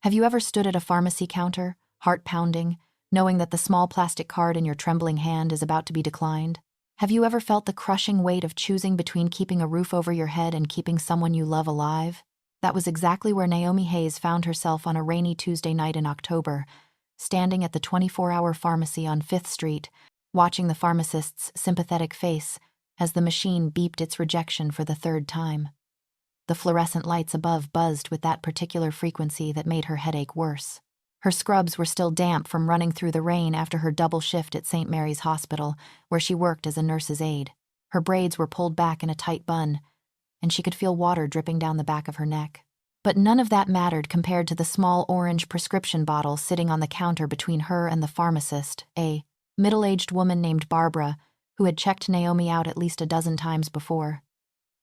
Have you ever stood at a pharmacy counter, heart pounding, knowing that the small plastic card in your trembling hand is about to be declined? Have you ever felt the crushing weight of choosing between keeping a roof over your head and keeping someone you love alive? That was exactly where Naomi Hayes found herself on a rainy Tuesday night in October, standing at the 24-hour pharmacy on 5th Street, watching the pharmacist's sympathetic face as the machine beeped its rejection for the third time. The fluorescent lights above buzzed with that particular frequency that made her headache worse. Her scrubs were still damp from running through the rain after her double shift at St. Mary's Hospital, where she worked as a nurse's aide. Her braids were pulled back in a tight bun, and she could feel water dripping down the back of her neck. But none of that mattered compared to the small orange prescription bottle sitting on the counter between her and the pharmacist, a middle-aged woman named Barbara, who had checked Naomi out at least a dozen times before.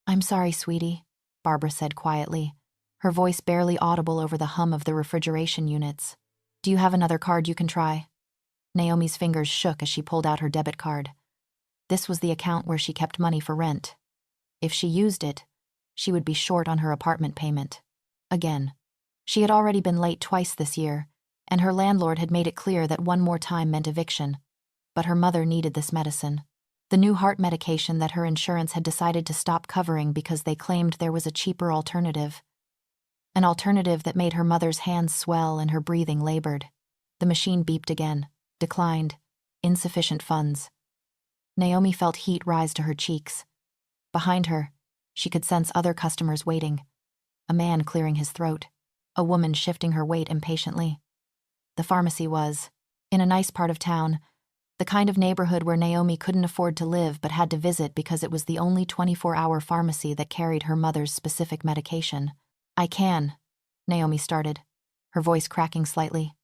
"I'm sorry, sweetie," Barbara said quietly, her voice barely audible over the hum of the refrigeration units. "Do you have another card you can try?" Naomi's fingers shook as she pulled out her debit card. This was the account where she kept money for rent. If she used it, she would be short on her apartment payment. Again. She had already been late twice this year, and her landlord had made it clear that one more time meant eviction. But her mother needed this medicine. The new heart medication that her insurance had decided to stop covering because they claimed there was a cheaper alternative. An alternative that made her mother's hands swell and her breathing labored. The machine beeped again. Declined. Insufficient funds. Naomi felt heat rise to her cheeks. Behind her, she could sense other customers waiting. A man clearing his throat. A woman shifting her weight impatiently. The pharmacy was, in a nice part of town, the kind of neighborhood where Naomi couldn't afford to live but had to visit because it was the only 24-hour pharmacy that carried her mother's specific medication. "I can," Naomi started, her voice cracking slightly.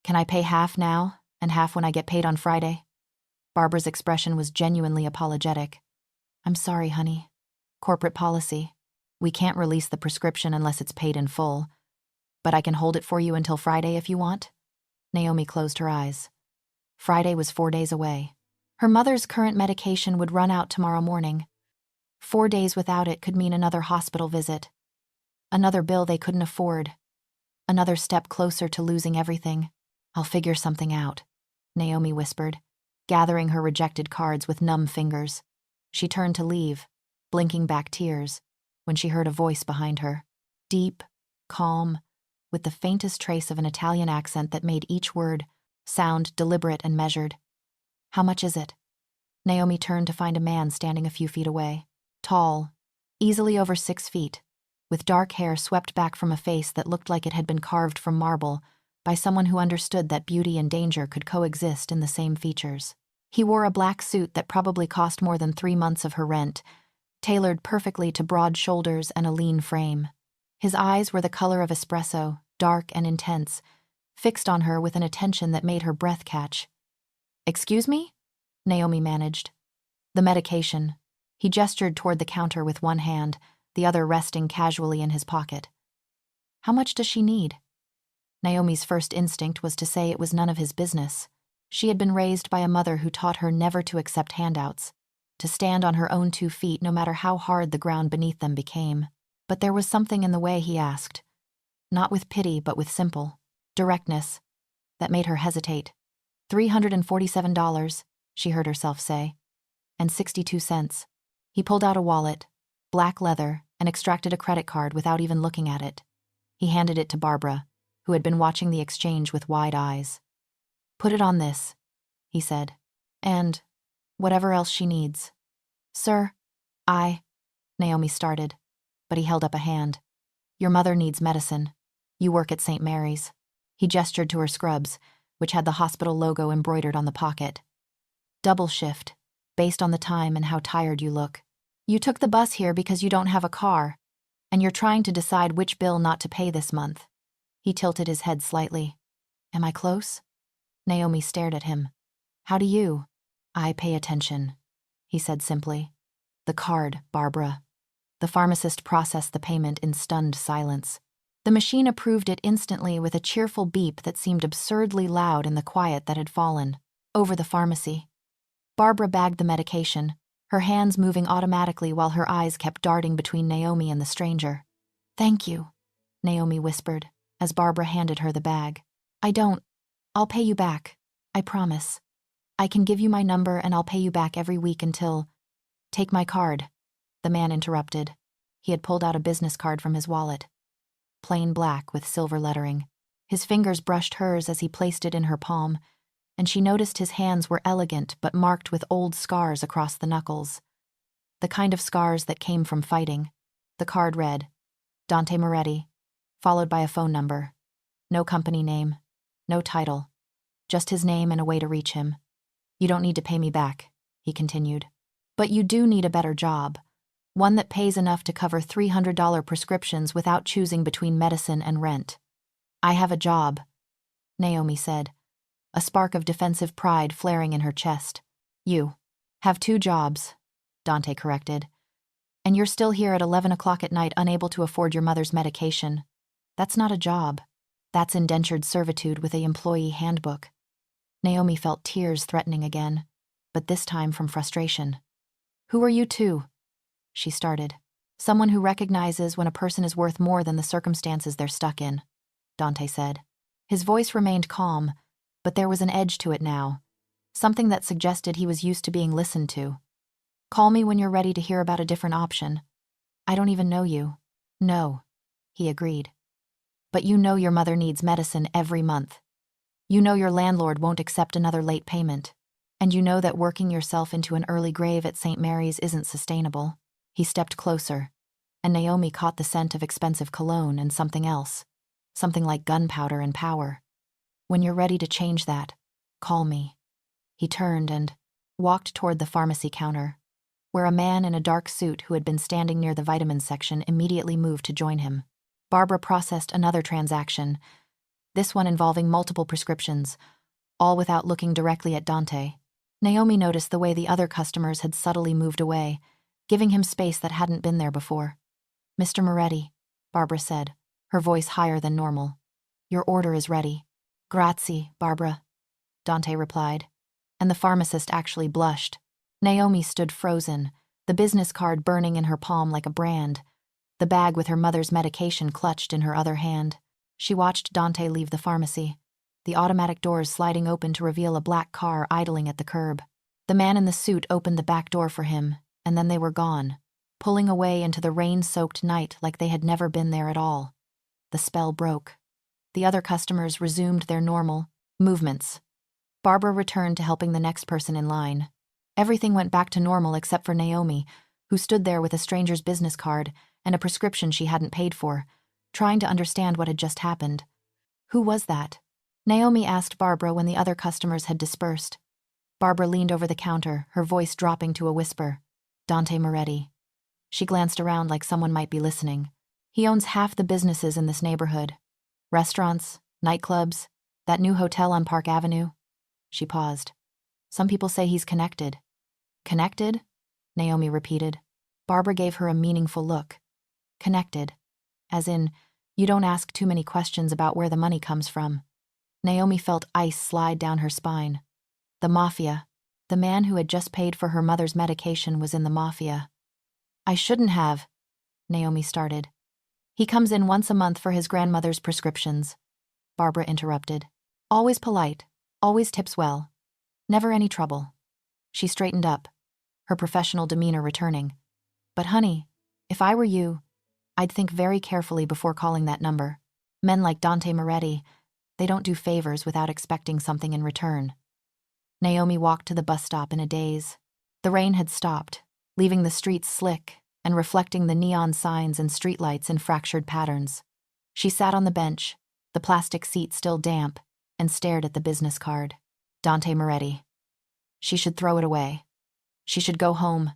"Can I pay half now and half when I get paid on Friday?" Barbara's expression was genuinely apologetic. "I'm sorry, honey. Corporate policy. We can't release the prescription unless it's paid in full. But I can hold it for you until Friday if you want." Naomi closed her eyes. Friday was 4 days away. Her mother's current medication would run out tomorrow morning. 4 days without it could mean another hospital visit. Another bill they couldn't afford. Another step closer to losing everything. "I'll figure something out," Naomi whispered, gathering her rejected cards with numb fingers. She turned to leave, blinking back tears, when she heard a voice behind her. Deep, calm, with the faintest trace of an Italian accent that made each word sound deliberate and measured. "How much is it?" Naomi turned to find a man standing a few feet away. Tall, easily over 6 feet, with dark hair swept back from a face that looked like it had been carved from marble by someone who understood that beauty and danger could coexist in the same features. He wore a black suit that probably cost more than 3 months of her rent, tailored perfectly to broad shoulders and a lean frame. His eyes were the color of espresso, dark and intense, fixed on her with an attention that made her breath catch. "Excuse me?" Naomi managed. "The medication." He gestured toward the counter with one hand, the other resting casually in his pocket. "How much does she need?" Naomi's first instinct was to say it was none of his business. She had been raised by a mother who taught her never to accept handouts, to stand on her own 2 feet no matter how hard the ground beneath them became. But there was something in the way he asked, not with pity but with simple directness, that made her hesitate. $347, she heard herself say, and 62 cents. He pulled out a wallet, black leather, and extracted a credit card without even looking at it. He handed it to Barbara, who had been watching the exchange with wide eyes. "Put it on this," he said, "and whatever else she needs." "Sir, Naomi started, but he held up a hand. "Your mother needs medicine. You work at St. Mary's." He gestured to her scrubs, which had the hospital logo embroidered on the pocket. "Double shift, based on the time and how tired you look. You took the bus here because you don't have a car, and you're trying to decide which bill not to pay this month." He tilted his head slightly. "Am I close?" Naomi stared at him. "How do you?" "I pay attention," he said simply. "The card, Barbara." The pharmacist processed the payment in stunned silence. The machine approved it instantly with a cheerful beep that seemed absurdly loud in the quiet that had fallen over the pharmacy. Barbara bagged the medication, her hands moving automatically while her eyes kept darting between Naomi and the stranger. "Thank you," Naomi whispered, as Barbara handed her the bag. I'll pay you back. I promise. I can give you my number and I'll pay you back every week until— Take my card, the man interrupted. He had pulled out a business card from his wallet. Plain black with silver lettering. His fingers brushed hers as he placed it in her palm, and she noticed his hands were elegant but marked with old scars across the knuckles. The kind of scars that came from fighting. The card read, Dante Moretti, followed by a phone number. No company name, no title, just his name and a way to reach him. You don't need to pay me back, he continued. But you do need a better job, one that pays enough to cover $300 prescriptions without choosing between medicine and rent. I have a job, Naomi said, a spark of defensive pride flaring in her chest. You have 2 jobs, Dante corrected. And you're still here at 11 o'clock at night unable to afford your mother's medication. That's not a job. That's indentured servitude with the employee handbook. Naomi felt tears threatening again, but this time from frustration. Who are you two? She started. Someone who recognizes when a person is worth more than the circumstances they're stuck in, Dante said. His voice remained calm, but there was an edge to it now, something that suggested he was used to being listened to. Call me when you're ready to hear about a different option. I don't even know you. No, he agreed. But you know your mother needs medicine every month. You know your landlord won't accept another late payment. And you know that working yourself into an early grave at St. Mary's isn't sustainable. He stepped closer, and Naomi caught the scent of expensive cologne and something else, something like gunpowder and power. When you're ready to change that, call me. He turned and walked toward the pharmacy counter, where a man in a dark suit who had been standing near the vitamins section immediately moved to join him. Barbara processed another transaction, this one involving multiple prescriptions, all without looking directly at Dante. Naomi noticed the way the other customers had subtly moved away, giving him space that hadn't been there before. Mr. Moretti, Barbara said, her voice higher than normal. Your order is ready. Grazie, Barbara, Dante replied, and the pharmacist actually blushed. Naomi stood frozen, the business card burning in her palm like a brand, the bag with her mother's medication clutched in her other hand. She watched Dante leave the pharmacy, the automatic doors sliding open to reveal a black car idling at the curb. The man in the suit opened the back door for him, and then they were gone, pulling away into the rain-soaked night like they had never been there at all. The spell broke. The other customers resumed their normal movements. Barbara returned to helping the next person in line. Everything went back to normal except for Naomi, who stood there with a stranger's business card and a prescription she hadn't paid for, trying to understand what had just happened. Who was that? Naomi asked Barbara when the other customers had dispersed. Barbara leaned over the counter, her voice dropping to a whisper. Dante Moretti. She glanced around like someone might be listening. He owns half the businesses in this neighborhood. Restaurants, nightclubs, that new hotel on Park Avenue. She paused. Some people say he's connected. Connected? Naomi repeated. Barbara gave her a meaningful look. Connected. As in, you don't ask too many questions about where the money comes from. Naomi felt ice slide down her spine. The Mafia. The man who had just paid for her mother's medication was in the Mafia. I shouldn't have, Naomi started. He comes in once a month for his grandmother's prescriptions, Barbara interrupted. Always polite, always tips well. Never any trouble. She straightened up, her professional demeanor returning. But honey, if I were you, I'd think very carefully before calling that number. Men like Dante Moretti, they don't do favors without expecting something in return. Naomi walked to the bus stop in a daze. The rain had stopped, leaving the streets slick and reflecting the neon signs and streetlights in fractured patterns. She sat on the bench, the plastic seat still damp, and stared at the business card. Dante Moretti. She should throw it away. She should go home,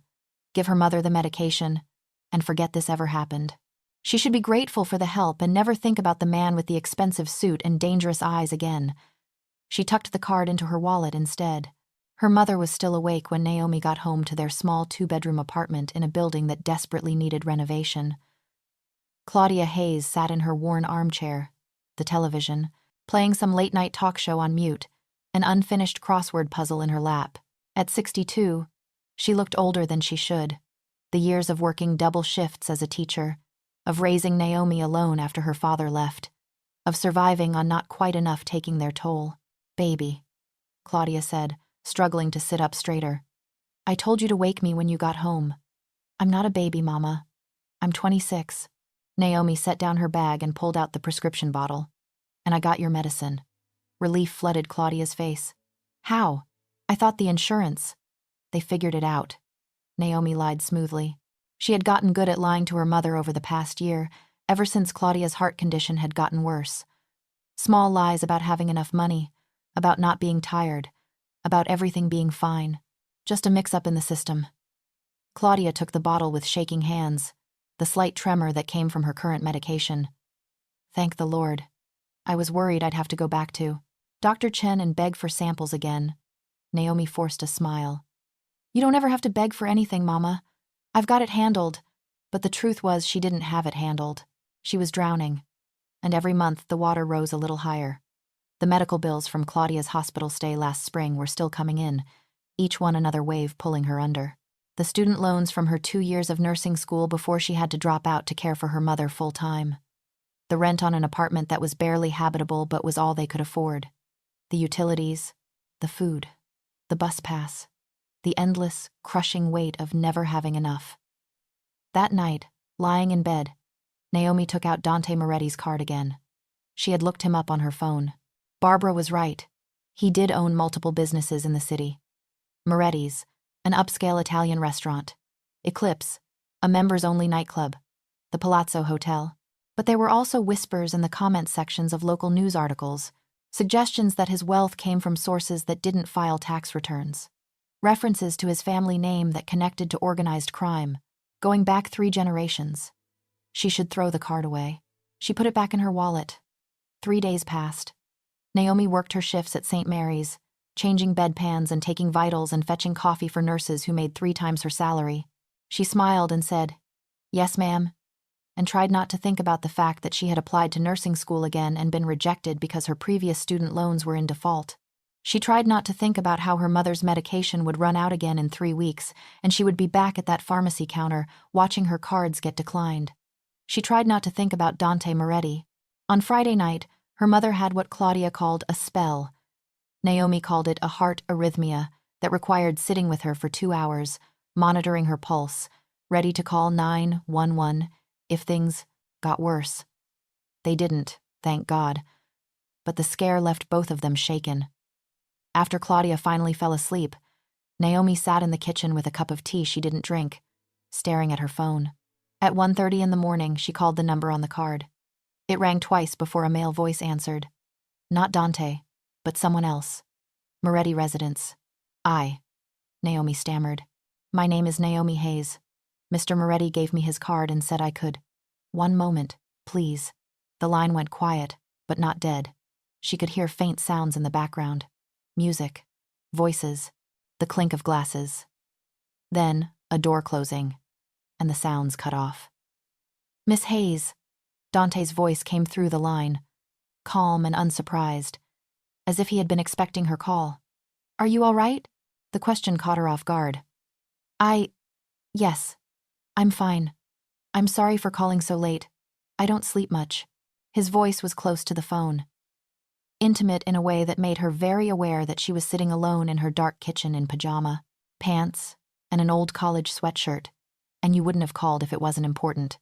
give her mother the medication, and forget this ever happened. She should be grateful for the help and never think about the man with the expensive suit and dangerous eyes again. She tucked the card into her wallet instead. Her mother was still awake when Naomi got home to their small 2-bedroom apartment in a building that desperately needed renovation. Claudia Hayes sat in her worn armchair, the television, playing some late-night talk show on mute, an unfinished crossword puzzle in her lap. At 62, she looked older than she should. The years of working double shifts as a teacher, of raising Naomi alone after her father left, of surviving on not quite enough taking their toll. Baby, Claudia said, struggling to sit up straighter. I told you to wake me when you got home. I'm not a baby, Mama. I'm 26. Naomi set down her bag and pulled out the prescription bottle. And I got your medicine. Relief flooded Claudia's face. How? I thought the insurance. They figured it out. Naomi lied smoothly. She had gotten good at lying to her mother over the past year, ever since Claudia's heart condition had gotten worse. Small lies about having enough money, about not being tired, about everything being fine. Just a mix-up in the system. Claudia took the bottle with shaking hands, the slight tremor that came from her current medication. Thank the Lord. I was worried I'd have to go back to Dr. Chen and beg for samples again. Naomi forced a smile. You don't ever have to beg for anything, Mama. I've got it handled. But the truth was she didn't have it handled. She was drowning. And every month the water rose a little higher. The medical bills from Claudia's hospital stay last spring were still coming in, each one another wave pulling her under. The student loans from her 2 years of nursing school before she had to drop out to care for her mother full-time. The rent on an apartment that was barely habitable but was all they could afford. The utilities, the food, the bus pass, the endless, crushing weight of never having enough. That night, lying in bed, Naomi took out Dante Moretti's card again. She had looked him up on her phone. Barbara was right. He did own multiple businesses in the city. Moretti's, an upscale Italian restaurant. Eclipse, a members-only nightclub. The Palazzo Hotel. But there were also whispers in the comment sections of local news articles, suggestions that his wealth came from sources that didn't file tax returns. References to his family name that connected to organized crime, going back 3 generations. She should throw the card away. She put it back in her wallet. 3 days passed. Naomi worked her shifts at St. Mary's, changing bedpans and taking vitals and fetching coffee for nurses who made 3 times her salary. She smiled and said, "Yes, ma'am," and tried not to think about the fact that she had applied to nursing school again and been rejected because her previous student loans were in default. She tried not to think about how her mother's medication would run out again in 3 weeks, and she would be back at that pharmacy counter, watching her cards get declined. She tried not to think about Dante Moretti. On Friday night, her mother had what Claudia called a spell. Naomi called it a heart arrhythmia that required sitting with her for 2 hours, monitoring her pulse, ready to call 911 if things got worse. They didn't, thank God. But the scare left both of them shaken. After Claudia finally fell asleep, Naomi sat in the kitchen with a cup of tea she didn't drink, staring at her phone. At 1:30 in the morning, she called the number on the card. It rang twice before a male voice answered. Not Dante, but someone else. Moretti residence. Naomi stammered. My name is Naomi Hayes. Mr. Moretti gave me his card and said I could. 1 moment, please. The line went quiet, but not dead. She could hear faint sounds in the background. Music, voices, the clink of glasses. Then, a door closing, and the sounds cut off. Miss Hayes. Dante's voice came through the line, calm and unsurprised, as if he had been expecting her call. Are you all right? The question caught her off guard. Yes, I'm fine. I'm sorry for calling so late. I don't sleep much. His voice was close to the phone. Intimate in a way that made her very aware that she was sitting alone in her dark kitchen in pajama, pants, and an old college sweatshirt, and you wouldn't have called if it wasn't important.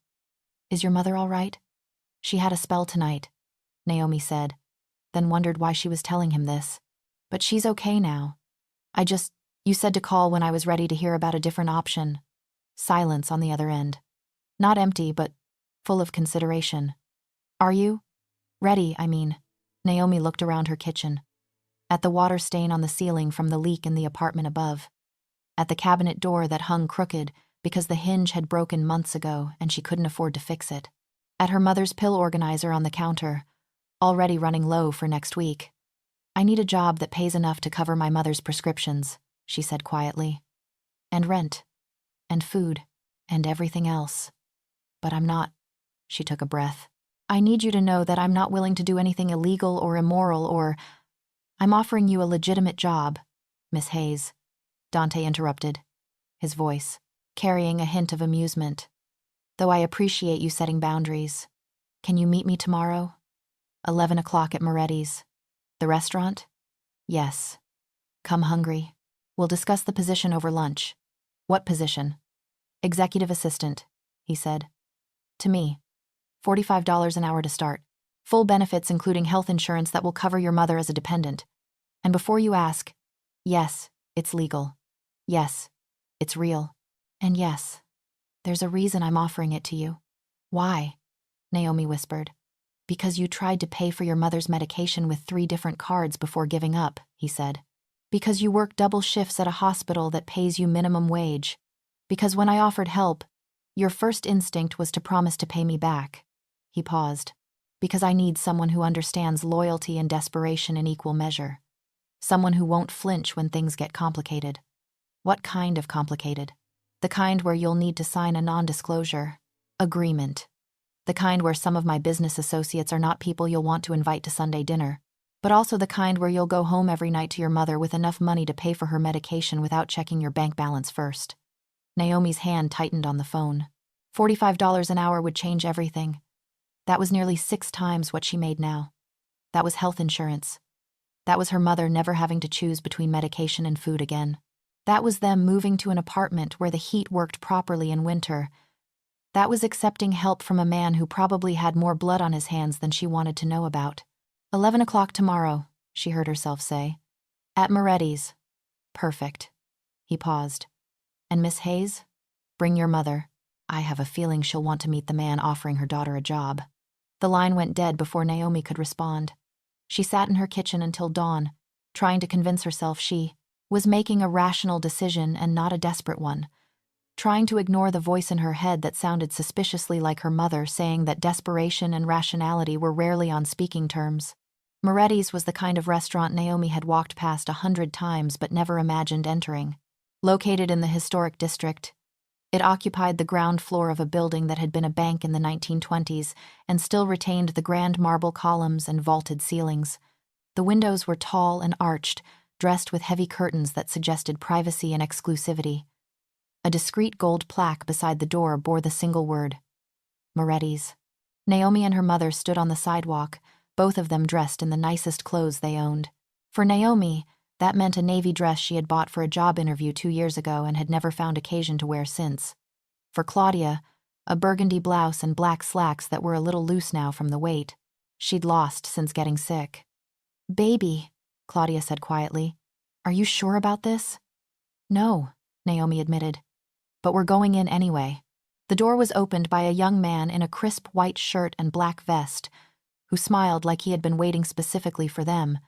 Is your mother all right? She had a spell tonight, Naomi said, then wondered why she was telling him this. But she's okay now. You said to call when I was ready to hear about a different option. Silence on the other end. Not empty, but full of consideration. Are you? Ready, I mean. Naomi looked around her kitchen. At the water stain on the ceiling from the leak in the apartment above. At the cabinet door that hung crooked because the hinge had broken months ago and she couldn't afford to fix it. At her mother's pill organizer on the counter, already running low for next week. I need a job that pays enough to cover my mother's prescriptions, she said quietly. And rent. And food. And everything else. But I'm not. She took a breath. I need you to know that I'm not willing to do anything illegal or immoral or... I'm offering you a legitimate job, Miss Hayes. Dante interrupted, his voice carrying a hint of amusement. Though I appreciate you setting boundaries. Can you meet me tomorrow? 11 o'clock at Moretti's. The restaurant? Yes. Come hungry. We'll discuss the position over lunch. What position? Executive assistant, he said. To me. $45 an hour to start. Full benefits including health insurance that will cover your mother as a dependent. And before you ask, yes, it's legal. Yes, it's real. And yes, there's a reason I'm offering it to you. Why? Naomi whispered. Because you tried to pay for your mother's medication with 3 different cards before giving up, he said. Because you work double shifts at a hospital that pays you minimum wage. Because when I offered help, your first instinct was to promise to pay me back. He paused. Because I need someone who understands loyalty and desperation in equal measure. Someone who won't flinch when things get complicated. What kind of complicated? The kind where you'll need to sign a non-disclosure agreement. The kind where some of my business associates are not people you'll want to invite to Sunday dinner, but also the kind where you'll go home every night to your mother with enough money to pay for her medication without checking your bank balance first. Naomi's hand tightened on the phone. $45 an hour would change everything. That was nearly 6 times what she made now. That was health insurance. That was her mother never having to choose between medication and food again. That was them moving to an apartment where the heat worked properly in winter. That was accepting help from a man who probably had more blood on his hands than she wanted to know about. 11 o'clock tomorrow, she heard herself say. At Moretti's. Perfect. He paused. And Miss Hayes? Bring your mother. I have a feeling she'll want to meet the man offering her daughter a job. The line went dead before Naomi could respond. She sat in her kitchen until dawn, trying to convince herself she was making a rational decision and not a desperate one, trying to ignore the voice in her head that sounded suspiciously like her mother saying that desperation and rationality were rarely on speaking terms. Moretti's was the kind of restaurant Naomi had walked past 100 times but never imagined entering. Located in the historic district, it occupied the ground floor of a building that had been a bank in the 1920s and still retained the grand marble columns and vaulted ceilings. The windows were tall and arched, dressed with heavy curtains that suggested privacy and exclusivity. A discreet gold plaque beside the door bore the single word, Moretti's. Naomi and her mother stood on the sidewalk, both of them dressed in the nicest clothes they owned. For Naomi, that meant a navy dress she had bought for a job interview 2 years ago and had never found occasion to wear since. For Claudia, a burgundy blouse and black slacks that were a little loose now from the weight. She'd lost since getting sick. Baby, Claudia said quietly. Are you sure about this? No, Naomi admitted. But we're going in anyway. The door was opened by a young man in a crisp white shirt and black vest, who smiled like he had been waiting specifically for them.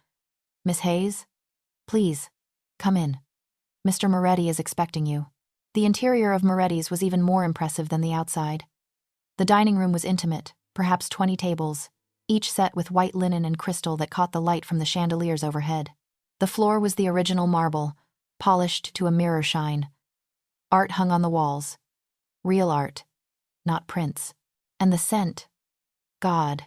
Miss Hayes? Please, come in. Mr. Moretti is expecting you. The interior of Moretti's was even more impressive than the outside. The dining room was intimate, perhaps 20 tables, each set with white linen and crystal that caught the light from the chandeliers overhead. The floor was the original marble, polished to a mirror shine. Art hung on the walls. Real art, not prints. And the scent. God.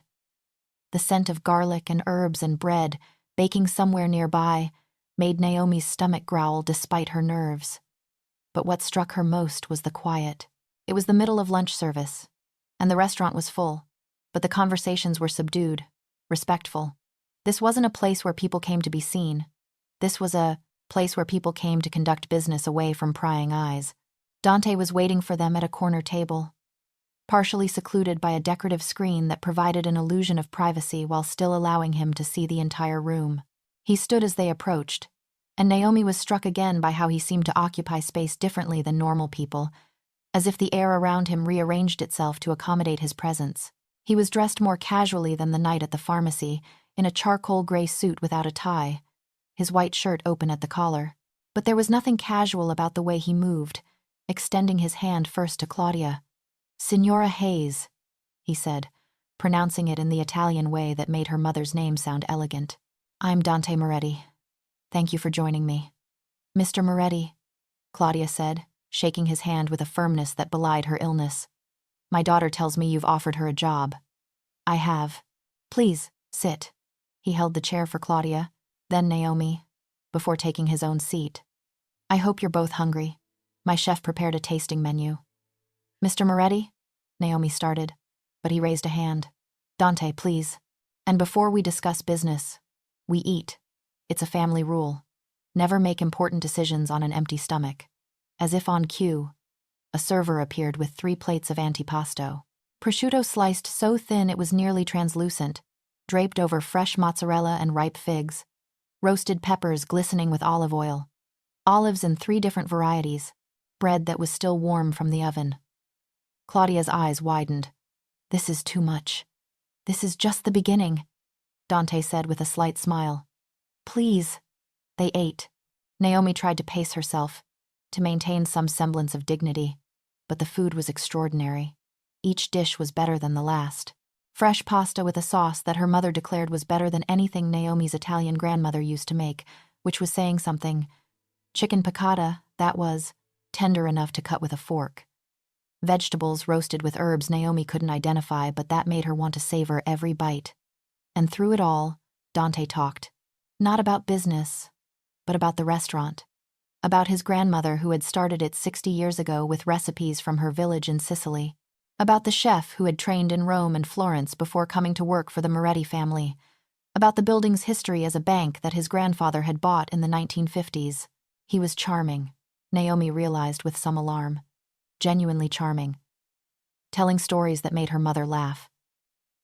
The scent of garlic and herbs and bread, baking somewhere nearby, made Naomi's stomach growl despite her nerves. But what struck her most was the quiet. It was the middle of lunch service, and the restaurant was full, but the conversations were subdued, respectful. This wasn't a place where people came to be seen. This was a place where people came to conduct business away from prying eyes. Dante was waiting for them at a corner table, partially secluded by a decorative screen that provided an illusion of privacy while still allowing him to see the entire room. He stood as they approached, and Naomi was struck again by how he seemed to occupy space differently than normal people, as if the air around him rearranged itself to accommodate his presence. He was dressed more casually than the night at the pharmacy, in a charcoal gray suit without a tie, his white shirt open at the collar. But there was nothing casual about the way he moved, extending his hand first to Claudia. Signora Hayes, he said, pronouncing it in the Italian way that made her mother's name sound elegant. I'm Dante Moretti. Thank you for joining me. Mr. Moretti, Claudia said, shaking his hand with a firmness that belied her illness. My daughter tells me you've offered her a job. I have. Please, sit. He held the chair for Claudia, then Naomi, before taking his own seat. I hope you're both hungry. My chef prepared a tasting menu. Mr. Moretti? Naomi started, but he raised a hand. Dante, please. And before we discuss business, we eat. It's a family rule. Never make important decisions on an empty stomach. As if on cue, a server appeared with 3 plates of antipasto. Prosciutto sliced so thin it was nearly translucent, draped over fresh mozzarella and ripe figs. Roasted peppers glistening with olive oil. Olives in 3 different varieties. Bread that was still warm from the oven. Claudia's eyes widened. This is too much. This is just the beginning, Dante said with a slight smile. Please. They ate. Naomi tried to pace herself, to maintain some semblance of dignity, but the food was extraordinary. Each dish was better than the last. Fresh pasta with a sauce that her mother declared was better than anything Naomi's Italian grandmother used to make, which was saying something. Chicken piccata, that was, tender enough to cut with a fork. Vegetables roasted with herbs Naomi couldn't identify, but that made her want to savor every bite. And through it all, Dante talked. Not about business, but about the restaurant. About his grandmother who had started it 60 years ago with recipes from her village in Sicily. About the chef who had trained in Rome and Florence before coming to work for the Moretti family. About the building's history as a bank that his grandfather had bought in the 1950s. He was charming, Naomi realized with some alarm. Genuinely charming. Telling stories that made her mother laugh.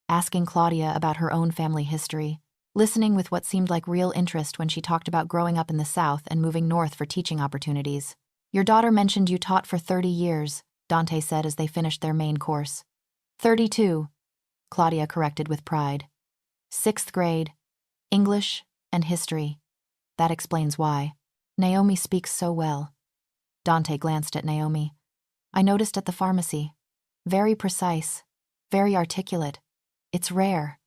Asking Claudia about her own family history. Listening with what seemed like real interest when she talked about growing up in the South and moving north for teaching opportunities. Your daughter mentioned you taught for 30 years, Dante said as they finished their main course. 32, Claudia corrected with pride. 6th grade, English and history. That explains why. Naomi speaks so well. Dante glanced at Naomi. I noticed at the pharmacy. Very precise, very articulate. It's rare.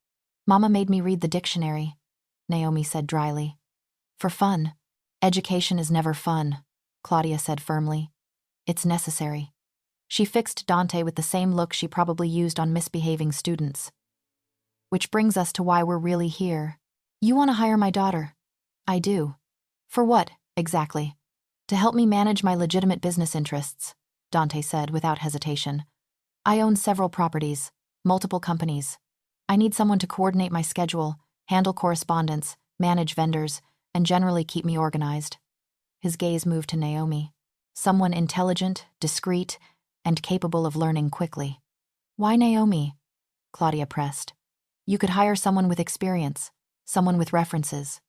Mama made me read the dictionary, Naomi said dryly. For fun. Education is never fun, Claudia said firmly. It's necessary. She fixed Dante with the same look she probably used on misbehaving students. Which brings us to why we're really here. You want to hire my daughter. I do. For what, exactly? To help me manage my legitimate business interests, Dante said without hesitation. I own several properties, multiple companies. I need someone to coordinate my schedule, handle correspondence, manage vendors, and generally keep me organized. His gaze moved to Naomi. Someone intelligent, discreet, and capable of learning quickly. Why Naomi? Claudia pressed. You could hire someone with experience, someone with references.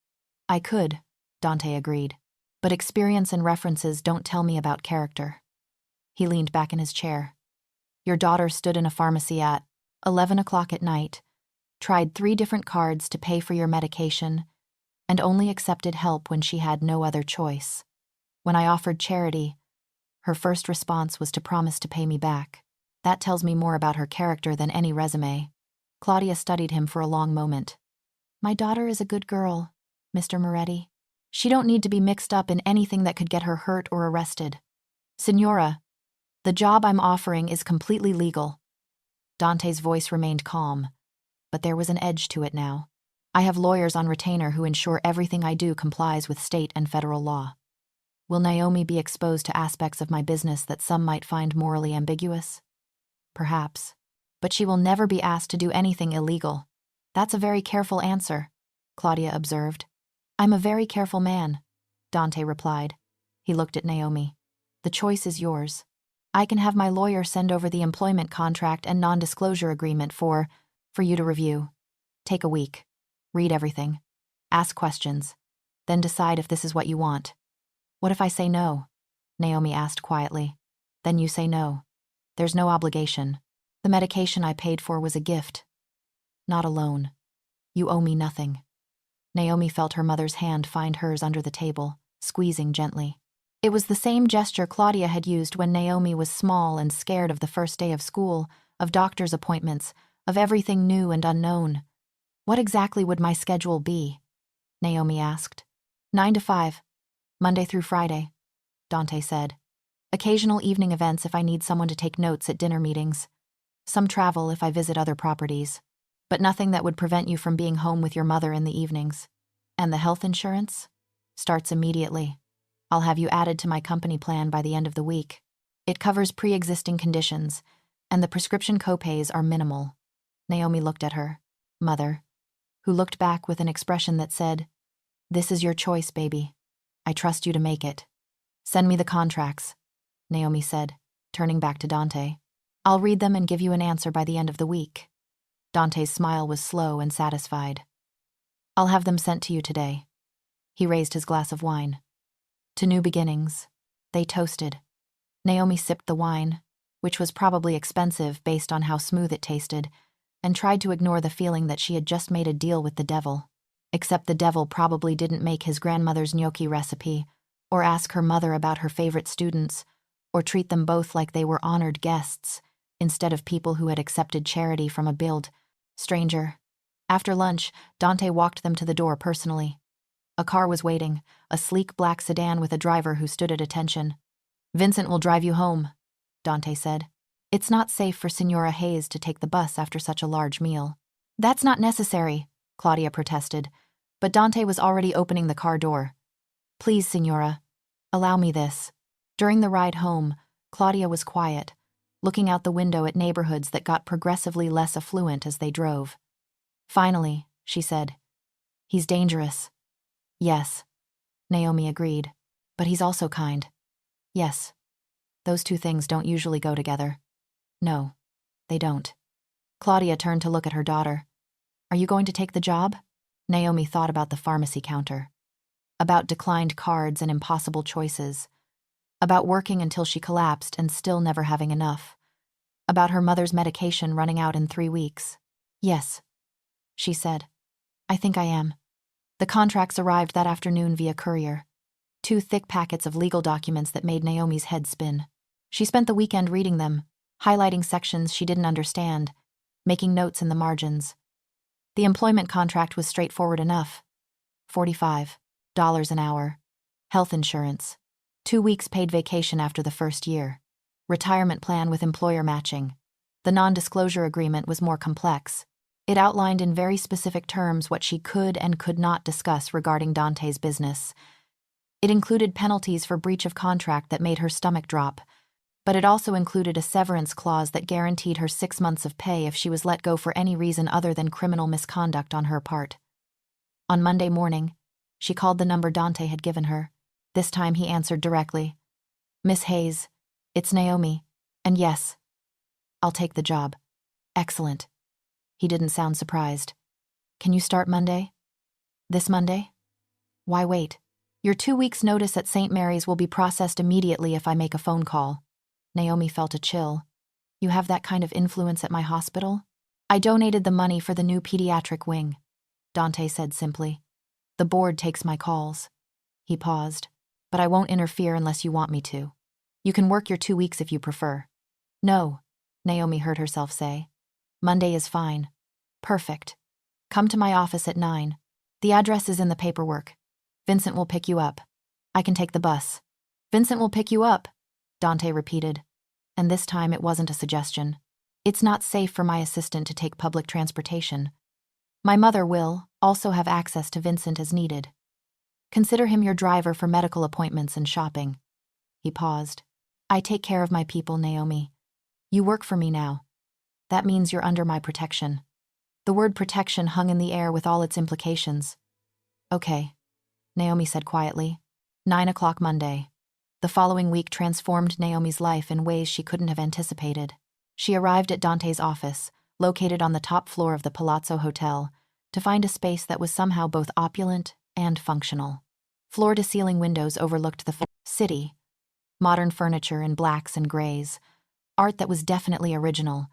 I could, Dante agreed. But experience and references don't tell me about character. He leaned back in his chair. Your daughter stood in a pharmacy at 11 o'clock at night, tried 3 different cards to pay for your medication, and only accepted help when she had no other choice. When I offered charity, her first response was to promise to pay me back. That tells me more about her character than any resume. Claudia studied him for a long moment. My daughter is a good girl, Mr. Moretti. She don't need to be mixed up in anything that could get her hurt or arrested. Signora, the job I'm offering is completely legal. Dante's voice remained calm, but there was an edge to it now. I have lawyers on retainer who ensure everything I do complies with state and federal law. Will Naomi be exposed to aspects of my business that some might find morally ambiguous? Perhaps. But she will never be asked to do anything illegal. That's a very careful answer, Claudia observed. I'm a very careful man, Dante replied. He looked at Naomi. The choice is yours. I can have my lawyer send over the employment contract and non-disclosure agreement for you to review. Take a week. Read everything. Ask questions. Then decide if this is what you want. What if I say no? Naomi asked quietly. Then you say no. There's no obligation. The medication I paid for was a gift. Not a loan. You owe me nothing. Naomi felt her mother's hand find hers under the table, squeezing gently. It was the same gesture Claudia had used when Naomi was small and scared of the first day of school, of doctor's appointments, of everything new and unknown. What exactly would my schedule be? Naomi asked. 9 to 5, Monday through Friday, Dante said. Occasional evening events if I need someone to take notes at dinner meetings. Some travel if I visit other properties. But nothing that would prevent you from being home with your mother in the evenings. And the health insurance? Starts immediately. I'll have you added to my company plan by the end of the week. It covers pre-existing conditions, and the prescription copays are minimal. Naomi looked at her. Mother, who looked back with an expression that said, "This is your choice, baby. I trust you to make it." "Send me the contracts," Naomi said, turning back to Dante. "I'll read them and give you an answer by the end of the week." Dante's smile was slow and satisfied. "I'll have them sent to you today." He raised his glass of wine. To new beginnings. They toasted. Naomi sipped the wine, which was probably expensive based on how smooth it tasted, and tried to ignore the feeling that she had just made a deal with the devil. Except the devil probably didn't make his grandmother's gnocchi recipe, or ask her mother about her favorite students, or treat them both like they were honored guests, instead of people who had accepted charity from a billed stranger. After lunch, Dante walked them to the door personally. A car was waiting, a sleek black sedan with a driver who stood at attention. "Vincent will drive you home," Dante said. "It's not safe for Signora Hayes to take the bus after such a large meal." "That's not necessary," Claudia protested, but Dante was already opening the car door. "Please, Signora, allow me this." During the ride home, Claudia was quiet, looking out the window at neighborhoods that got progressively less affluent as they drove. "Finally," she said. "He's dangerous." "Yes," Naomi agreed, "but he's also kind." "Yes. Those two things don't usually go together." "No, they don't." Claudia turned to look at her daughter. "Are you going to take the job?" Naomi thought about the pharmacy counter. About declined cards and impossible choices. About working until she collapsed and still never having enough. About her mother's medication running out in 3 weeks. "Yes," she said. "I think I am." The contracts arrived that afternoon via courier. 2 thick packets of legal documents that made Naomi's head spin. She spent the weekend reading them, highlighting sections she didn't understand, making notes in the margins. The employment contract was straightforward enough. $45 an hour. Health insurance. 2 weeks paid vacation after the first year. Retirement plan with employer matching. The non-disclosure agreement was more complex. It outlined in very specific terms what she could and could not discuss regarding Dante's business. It included penalties for breach of contract that made her stomach drop, but it also included a severance clause that guaranteed her 6 months of pay if she was let go for any reason other than criminal misconduct on her part. On Monday morning, she called the number Dante had given her. This time he answered directly. "Miss Hayes, it's Naomi, and yes, I'll take the job." "Excellent." He didn't sound surprised. "Can you start Monday?" "This Monday?" "Why wait? Your 2 weeks' notice at St. Mary's will be processed immediately if I make a phone call." Naomi felt a chill. "You have that kind of influence at my hospital?" "I donated the money for the new pediatric wing," Dante said simply. "The board takes my calls." He paused. "But I won't interfere unless you want me to. You can work your 2 weeks if you prefer." "No," Naomi heard herself say. "Monday is fine." "Perfect. Come to my office at 9. The address is in the paperwork. Vincent will pick you up. I can take the bus." "Vincent will pick you up," Dante repeated. And this time it wasn't a suggestion. "It's not safe for my assistant to take public transportation. My mother will also have access to Vincent as needed. Consider him your driver for medical appointments and shopping." He paused. "I take care of my people, Naomi. You work for me now. That means you're under my protection." The word protection hung in the air with all its implications. "Okay," Naomi said quietly. 9 o'clock Monday. The following week transformed Naomi's life in ways she couldn't have anticipated. She arrived at Dante's office, located on the top floor of the Palazzo Hotel, to find a space that was somehow both opulent and functional. Floor-to-ceiling windows overlooked the city. Modern furniture in blacks and grays. Art that was definitely original.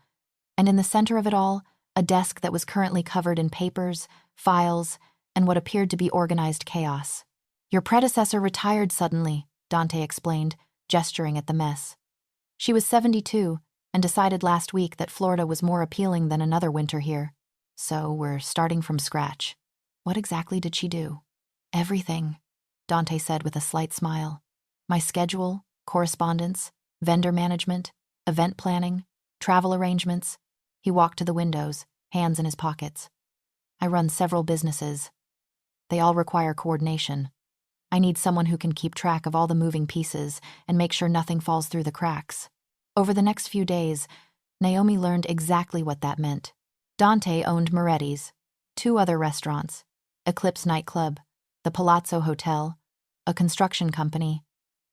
And in the center of it all, a desk that was currently covered in papers, files, and what appeared to be organized chaos. "Your predecessor retired suddenly," Dante explained, gesturing at the mess. "She was 72 and decided last week that Florida was more appealing than another winter here. So we're starting from scratch." "What exactly did she do?" "Everything," Dante said with a slight smile. "My schedule, correspondence, vendor management, event planning, travel arrangements." He walked to the windows, hands in his pockets. "I run several businesses. They all require coordination. I need someone who can keep track of all the moving pieces and make sure nothing falls through the cracks." Over the next few days, Naomi learned exactly what that meant. Dante owned Moretti's. 2 other restaurants, Eclipse nightclub, the Palazzo Hotel, a construction company,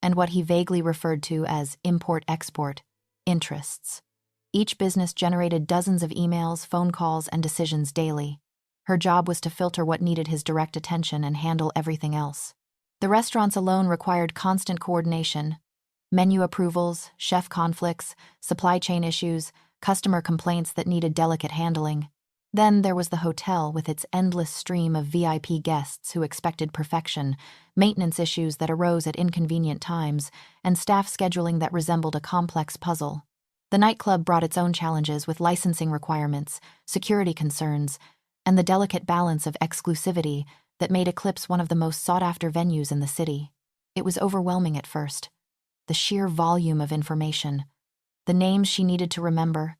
and what he vaguely referred to as import-export interests. Each business generated dozens of emails, phone calls, and decisions daily. Her job was to filter what needed his direct attention and handle everything else. The restaurants alone required constant coordination: menu approvals, chef conflicts, supply chain issues, customer complaints that needed delicate handling. Then there was the hotel with its endless stream of VIP guests who expected perfection, maintenance issues that arose at inconvenient times, and staff scheduling that resembled a complex puzzle. The nightclub brought its own challenges with licensing requirements, security concerns, and the delicate balance of exclusivity that made Eclipse one of the most sought-after venues in the city. It was overwhelming at first. The sheer volume of information, the names she needed to remember,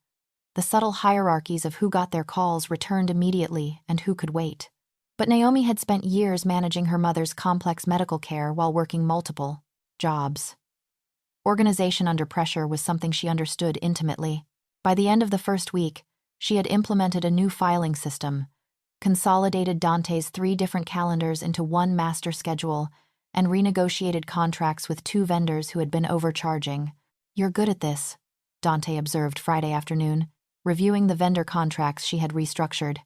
the subtle hierarchies of who got their calls returned immediately and who could wait. But Naomi had spent years managing her mother's complex medical care while working multiple jobs. Organization under pressure was something she understood intimately. By the end of the first week, she had implemented a new filing system, consolidated Dante's 3 different calendars into one master schedule, and renegotiated contracts with 2 vendors who had been overcharging. "You're good at this," Dante observed Friday afternoon, reviewing the vendor contracts she had restructured.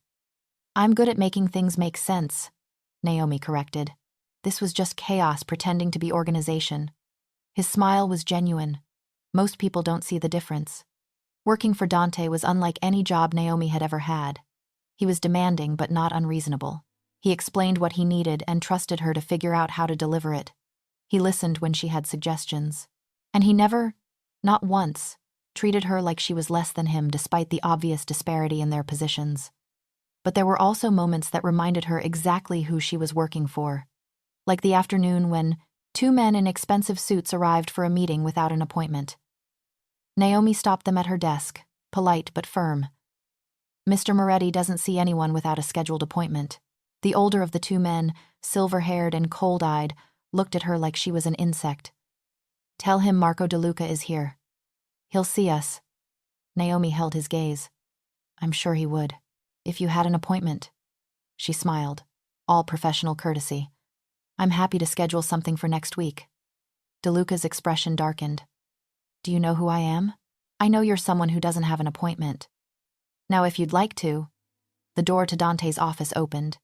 "I'm good at making things make sense," Naomi corrected. This was just chaos pretending to be organization. His smile was genuine. Most people don't see the difference. Working for Dante was unlike any job Naomi had ever had. He was demanding but not unreasonable. He explained what he needed and trusted her to figure out how to deliver it. He listened when she had suggestions. And he never, not once, treated her like she was less than him despite the obvious disparity in their positions. But there were also moments that reminded her exactly who she was working for. Like the afternoon when 2 men in expensive suits arrived for a meeting without an appointment. Naomi stopped them at her desk, polite but firm. "Mr. Moretti doesn't see anyone without a scheduled appointment." The older of the 2 men, silver-haired and cold-eyed, looked at her like she was an insect. "Tell him Marco DeLuca is here. He'll see us." Naomi held his gaze. "I'm sure he would. If you had an appointment." She smiled, all professional courtesy. "I'm happy to schedule something for next week." DeLuca's expression darkened. "Do you know who I am? I know you're someone who doesn't have an appointment. Now, if you'd like to." The door to Dante's office opened.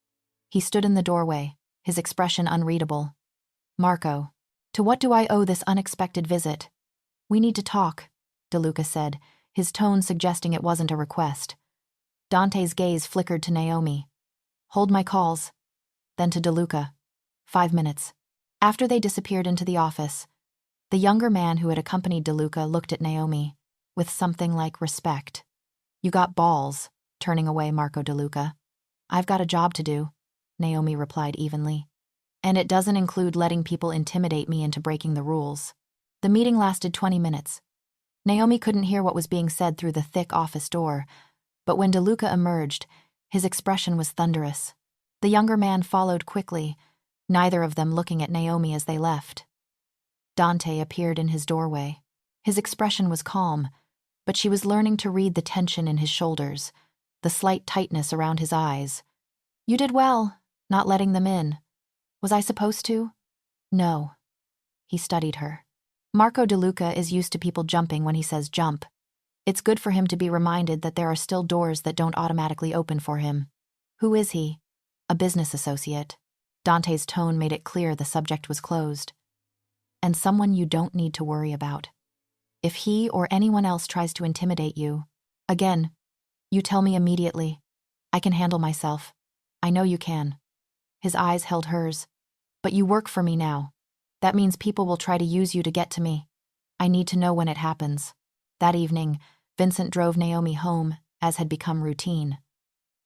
He stood in the doorway, his expression unreadable. "Marco, to what do I owe this unexpected visit?" "We need to talk," DeLuca said, his tone suggesting it wasn't a request. Dante's gaze flickered to Naomi. "Hold my calls." Then to DeLuca. 5 minutes. After they disappeared into the office, the younger man who had accompanied DeLuca looked at Naomi with something like respect. "You got balls," turning away Marco DeLuca. "I've got a job to do," Naomi replied evenly. "And it doesn't include letting people intimidate me into breaking the rules." The meeting lasted 20 minutes. Naomi couldn't hear what was being said through the thick office door, but when DeLuca emerged, his expression was thunderous. The younger man followed quickly, neither of them looking at Naomi as they left. Dante appeared in his doorway. His expression was calm, but she was learning to read the tension in his shoulders, the slight tightness around his eyes. "You did well, not letting them in. Was I supposed to?" "No." He studied her. Marco DeLuca is used to people jumping when he says jump. It's good for him to be reminded that there are still doors that don't automatically open for him. "Who is he?" "A business associate." Dante's tone made it clear the subject was closed. "And someone you don't need to worry about. If he or anyone else tries to intimidate you, again, you tell me immediately. I can handle myself. I know you can." His eyes held hers. "But you work for me now. That means people will try to use you to get to me. I need to know when it happens." That evening, Vincent drove Naomi home, as had become routine.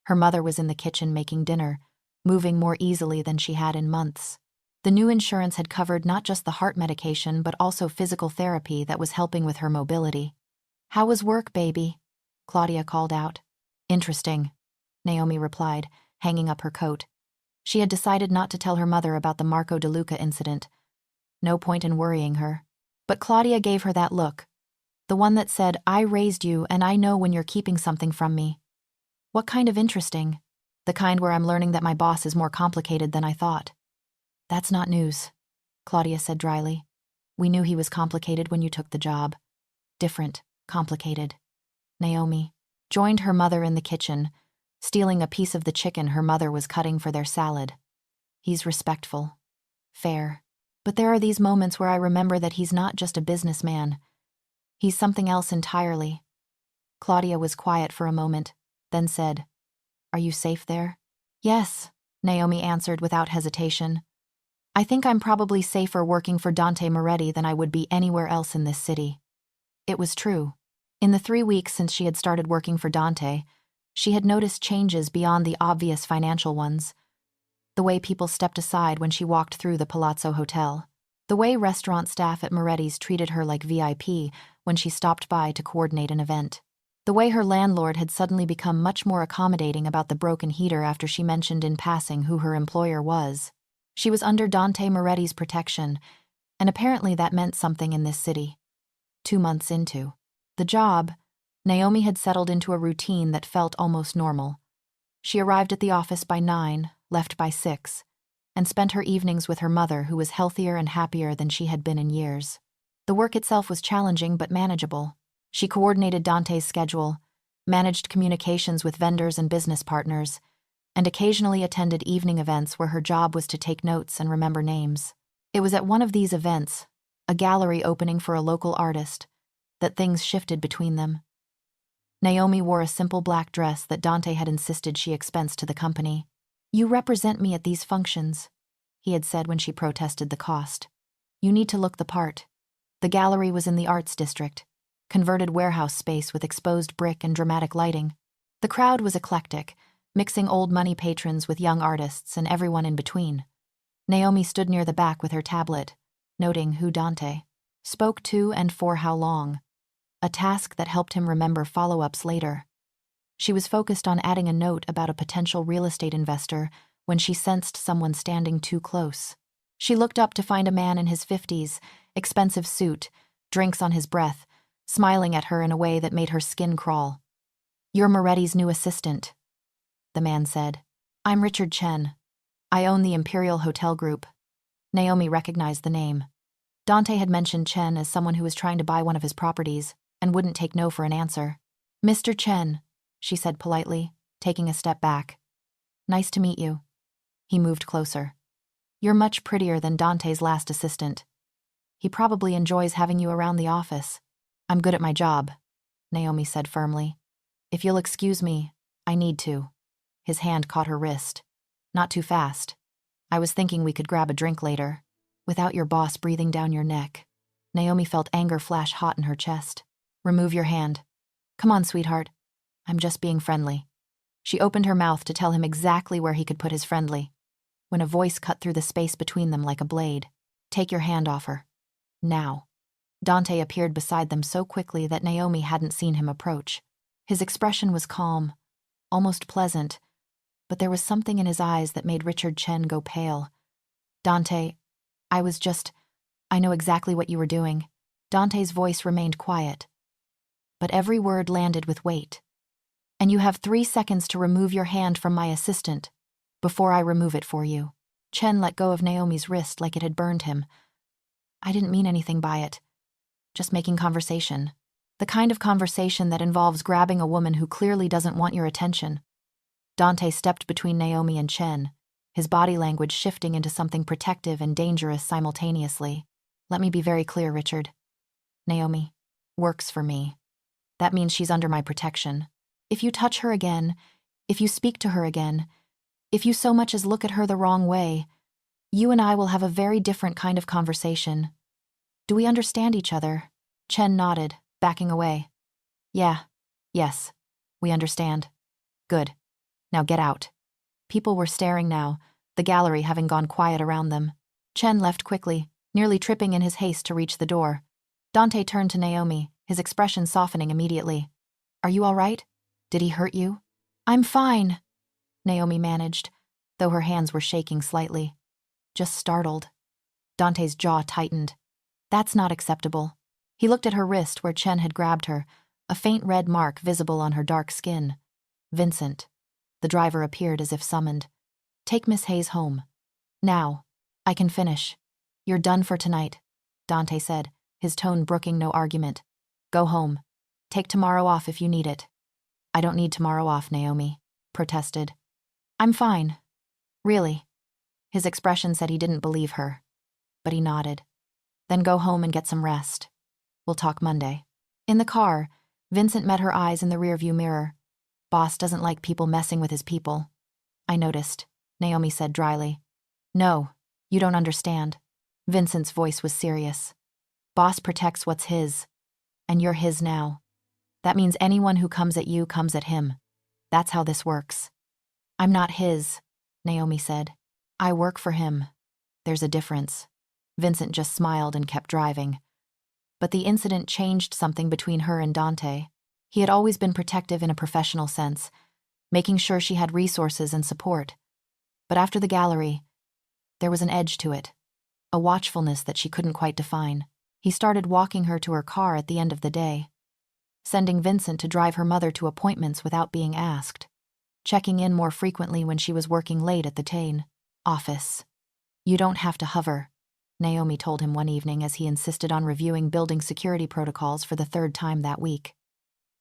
Her mother was in the kitchen making dinner, moving more easily than she had in months. The new insurance had covered not just the heart medication but also physical therapy that was helping with her mobility. "How was work, baby?" Claudia called out. "Interesting," Naomi replied, hanging up her coat. She had decided not to tell her mother about the Marco DeLuca incident. No point in worrying her. But Claudia gave her that look, the one that said, "I raised you and I know when you're keeping something from me." "What kind of interesting?" The kind where I'm learning that my boss is more complicated than I thought. That's not news, Claudia said dryly. We knew he was complicated when you took the job. Different, complicated. Naomi joined her mother in the kitchen, stealing a piece of the chicken her mother was cutting for their salad. He's respectful, fair. But there are these moments where I remember that he's not just a businessman. He's something else entirely. Claudia was quiet for a moment, then said, Are you safe there? Yes, Naomi answered without hesitation. I think I'm probably safer working for Dante Moretti than I would be anywhere else in this city. It was true. In the 3 weeks since she had started working for Dante, she had noticed changes beyond the obvious financial ones. The way people stepped aside when she walked through the Palazzo Hotel. The way restaurant staff at Moretti's treated her like VIP when she stopped by to coordinate an event. The way her landlord had suddenly become much more accommodating about the broken heater after she mentioned in passing who her employer was. She was under Dante Moretti's protection, and apparently that meant something in this city. 2 months into the job, Naomi had settled into a routine that felt almost normal. She arrived at the office by 9, left by 6, and spent her evenings with her mother, who was healthier and happier than she had been in years. The work itself was challenging but manageable. She coordinated Dante's schedule, managed communications with vendors and business partners, and occasionally attended evening events where her job was to take notes and remember names. It was at one of these events, a gallery opening for a local artist, that things shifted between them. Naomi wore a simple black dress that Dante had insisted she expense to the company. You represent me at these functions, he had said when she protested the cost. You need to look the part. The gallery was in the arts district, converted warehouse space with exposed brick and dramatic lighting. The crowd was eclectic, mixing old money patrons with young artists and everyone in between. Naomi stood near the back with her tablet, noting who Dante spoke to and for how long, a task that helped him remember follow-ups later. She was focused on adding a note about a potential real estate investor when she sensed someone standing too close. She looked up to find a man in his 50s, expensive suit, drinks on his breath, smiling at her in a way that made her skin crawl. You're Moretti's new assistant, the man said. I'm Richard Chen. I own the Imperial Hotel Group. Naomi recognized the name. Dante had mentioned Chen as someone who was trying to buy one of his properties and wouldn't take no for an answer. Mr. Chen, she said politely, taking a step back. Nice to meet you. He moved closer. You're much prettier than Dante's last assistant. He probably enjoys having you around the office. I'm good at my job, Naomi said firmly. If you'll excuse me, I need to. His hand caught her wrist. Not too fast. I was thinking we could grab a drink later, without your boss breathing down your neck. Naomi felt anger flash hot in her chest. Remove your hand. Come on, sweetheart. I'm just being friendly. She opened her mouth to tell him exactly where he could put his friendly, when a voice cut through the space between them like a blade. Take your hand off her. Now. Dante appeared beside them so quickly that Naomi hadn't seen him approach. His expression was calm, almost pleasant, but there was something in his eyes that made Richard Chen go pale. Dante, I know exactly what you were doing. Dante's voice remained quiet, but every word landed with weight. And you have 3 seconds to remove your hand from my assistant, before I remove it for you. Chen let go of Naomi's wrist like it had burned him. I didn't mean anything by it. Just making conversation. The kind of conversation that involves grabbing a woman who clearly doesn't want your attention. Dante stepped between Naomi and Chen, his body language shifting into something protective and dangerous simultaneously. Let me be very clear, Richard. Naomi works for me. That means she's under my protection. If you touch her again, if you speak to her again, if you so much as look at her the wrong way, you and I will have a very different kind of conversation. Do we understand each other? Chen nodded, backing away. Yes, we understand. Good. Now get out. People were staring now, the gallery having gone quiet around them. Chen left quickly, nearly tripping in his haste to reach the door. Dante turned to Naomi, his expression softening immediately. Are you all right? Did he hurt you? I'm fine, Naomi managed, though her hands were shaking slightly. Just startled. Dante's jaw tightened. That's not acceptable. He looked at her wrist where Chen had grabbed her, a faint red mark visible on her dark skin. Vincent. The driver appeared as if summoned. "Take Miss Hayes home. Now. I can finish." "You're done for tonight," Dante said, his tone brooking no argument. "Go home. Take tomorrow off if you need it." "I don't need tomorrow off," Naomi protested. "I'm fine. Really." His expression said he didn't believe her, but he nodded. "Then go home and get some rest. We'll talk Monday." In the car, Vincent met her eyes in the rearview mirror. "Boss doesn't like people messing with his people." "I noticed," Naomi said dryly. "No, you don't understand." Vincent's voice was serious. "Boss protects what's his, and you're his now. That means anyone who comes at you comes at him. That's how this works." "I'm not his," Naomi said. "I work for him." "There's a difference." Vincent just smiled and kept driving. But the incident changed something between her and Dante. He had always been protective in a professional sense, making sure she had resources and support. But after the gallery, there was an edge to it, a watchfulness that she couldn't quite define. He started walking her to her car at the end of the day, sending Vincent to drive her mother to appointments without being asked, checking in more frequently when she was working late at the Tane office. "You don't have to hover," Naomi told him one evening as he insisted on reviewing building security protocols for the third time that week.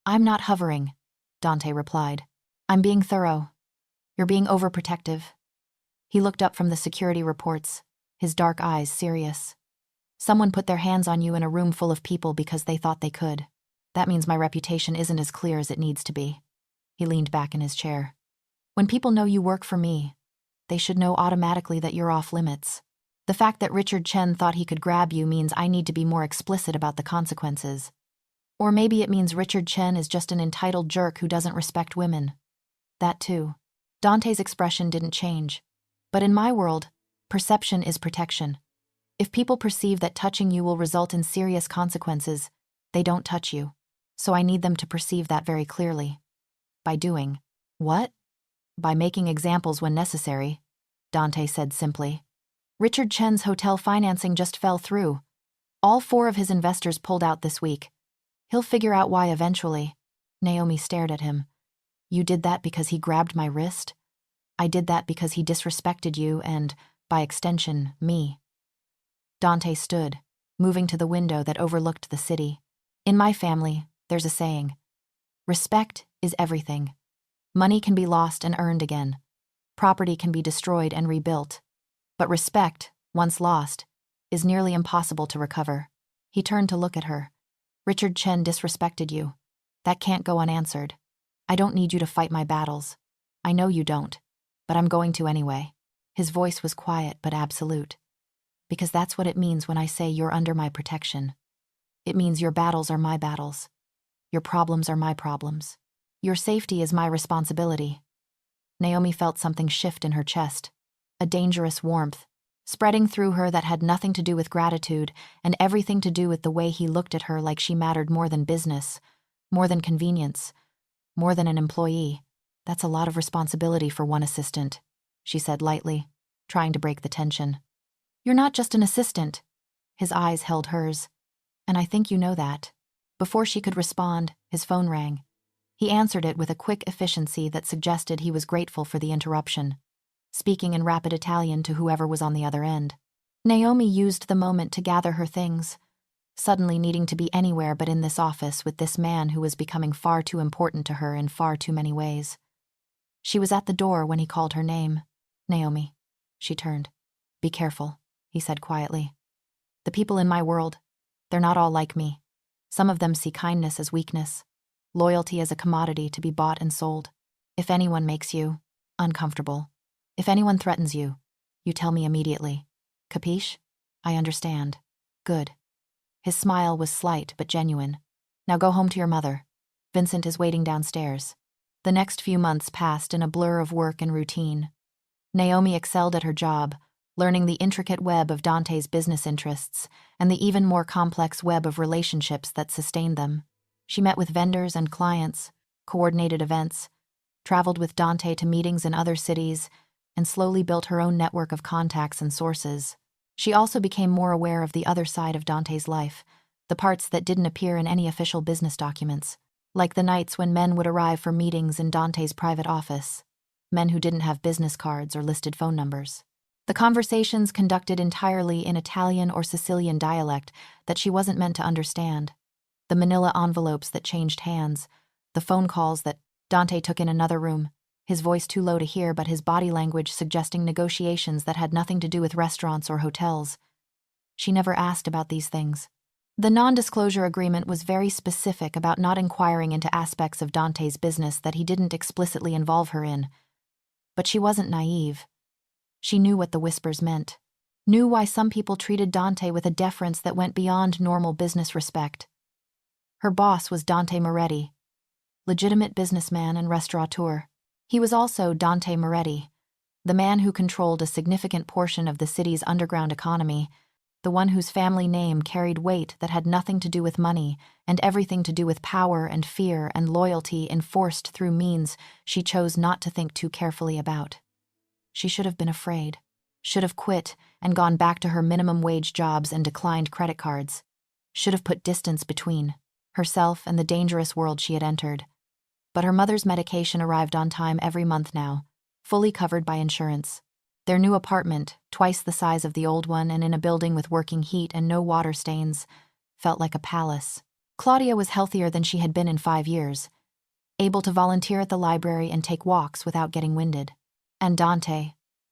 "I'm not hovering," Dante replied. "I'm being thorough. You're being overprotective." He looked up from the security reports, his dark eyes serious. "Someone put their hands on you in a room full of people because they thought they could. That means my reputation isn't as clear as it needs to be." He leaned back in his chair. "When people know you work for me, they should know automatically that you're off limits. The fact that Richard Chen thought he could grab you means I need to be more explicit about the consequences. Or maybe it means Richard Chen is just an entitled jerk who doesn't respect women. That too." Dante's expression didn't change. "But in my world, perception is protection. If people perceive that touching you will result in serious consequences, they don't touch you. So I need them to perceive that very clearly. By doing what? By making examples when necessary," Dante said simply. "Richard Chen's hotel financing just fell through. All 4 of his investors pulled out this week. He'll figure out why eventually." Naomi stared at him. "You did that because he grabbed my wrist? I did that because he disrespected you and, by extension, me." Dante stood, moving to the window that overlooked the city. "In my family, there's a saying. Respect is everything. Money can be lost and earned again. Property can be destroyed and rebuilt. But respect, once lost, is nearly impossible to recover." He turned to look at her. "Richard Chen disrespected you. That can't go unanswered. I don't need you to fight my battles. I know you don't, but I'm going to anyway." His voice was quiet but absolute. "Because that's what it means when I say you're under my protection. It means your battles are my battles. Your problems are my problems. Your safety is my responsibility." Naomi felt something shift in her chest, a dangerous warmth, spreading through her that had nothing to do with gratitude and everything to do with the way he looked at her like she mattered more than business, more than convenience, more than an employee. "That's a lot of responsibility for one assistant," she said lightly, trying to break the tension. "You're not just an assistant." His eyes held hers. "And I think you know that." Before she could respond, his phone rang. He answered it with a quick efficiency that suggested he was grateful for the interruption, speaking in rapid Italian to whoever was on the other end. Naomi used the moment to gather her things, suddenly needing to be anywhere but in this office with this man who was becoming far too important to her in far too many ways. She was at the door when he called her name. "Naomi." She turned. "Be careful," he said quietly. "The people in my world, they're not all like me. Some of them see kindness as weakness, loyalty as a commodity to be bought and sold. If anyone makes you uncomfortable, if anyone threatens you, you tell me immediately. Capiche? I understand. Good." His smile was slight but genuine. "Now go home to your mother. Vincent is waiting downstairs." The next few months passed in a blur of work and routine. Naomi excelled at her job, learning the intricate web of Dante's business interests and the even more complex web of relationships that sustained them. She met with vendors and clients, coordinated events, traveled with Dante to meetings in other cities, and slowly built her own network of contacts and sources. She also became more aware of the other side of Dante's life, the parts that didn't appear in any official business documents, like the nights when men would arrive for meetings in Dante's private office. men who didn't have business cards or listed phone numbers. The conversations conducted entirely in Italian or Sicilian dialect that she wasn't meant to understand. The manila envelopes that changed hands, the phone calls that Dante took in another room, his voice too low to hear but his body language suggesting negotiations that had nothing to do with restaurants or hotels. She never asked about these things. The non-disclosure agreement was very specific about not inquiring into aspects of Dante's business that he didn't explicitly involve her in. But she wasn't naive. She knew what the whispers meant, knew why some people treated Dante with a deference that went beyond normal business respect. Her boss was Dante Moretti, legitimate businessman and restaurateur. He was also Dante Moretti, the man who controlled a significant portion of the city's underground economy, the one whose family name carried weight that had nothing to do with money and everything to do with power and fear and loyalty enforced through means she chose not to think too carefully about. She should have been afraid, should have quit and gone back to her minimum wage jobs and declined credit cards, should have put distance between herself and the dangerous world she had entered. But her mother's medication arrived on time every month now, fully covered by insurance. Their new apartment, twice the size of the old one and in a building with working heat and no water stains, felt like a palace. Claudia was healthier than she had been in 5 years, able to volunteer at the library and take walks without getting winded. And Dante,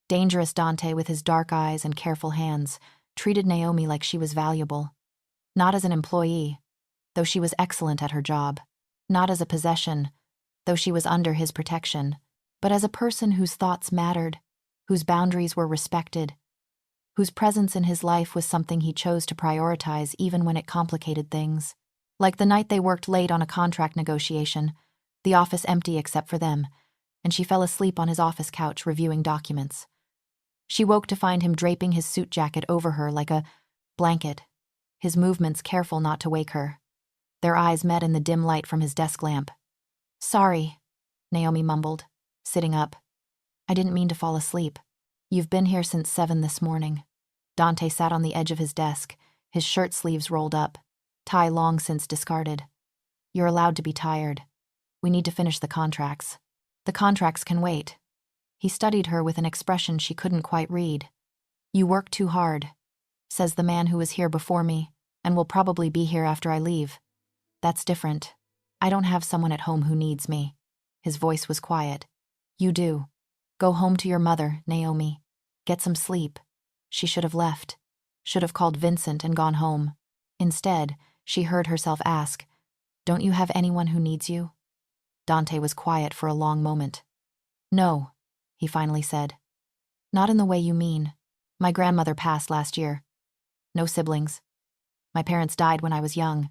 dangerous Dante with his dark eyes and careful hands, treated Naomi like she was valuable. Not as an employee, though she was excellent at her job. Not as a possession, though she was under his protection, but as a person whose thoughts mattered, whose boundaries were respected, whose presence in his life was something he chose to prioritize even when it complicated things. Like the night they worked late on a contract negotiation, the office empty except for them, and she fell asleep on his office couch reviewing documents. She woke to find him draping his suit jacket over her like a blanket, his movements careful not to wake her. Their eyes met in the dim light from his desk lamp. "Sorry," Naomi mumbled, sitting up. "I didn't mean to fall asleep. You've been here since 7 this morning." Dante sat on the edge of his desk, his shirt sleeves rolled up, tie long since discarded. "You're allowed to be tired. We need to finish the contracts. The contracts can wait." He studied her with an expression she couldn't quite read. "You work too hard," says the man who was here before me, and will probably be here after I leave. "That's different. I don't have someone at home who needs me." His voice was quiet. "You do. Go home to your mother, Naomi. Get some sleep." She should have left. Should have called Vincent and gone home. Instead, she heard herself ask, "Don't you have anyone who needs you?" Dante was quiet for a long moment. "No," he finally said. "Not in the way you mean. My grandmother passed last year. No siblings. My parents died when I was young.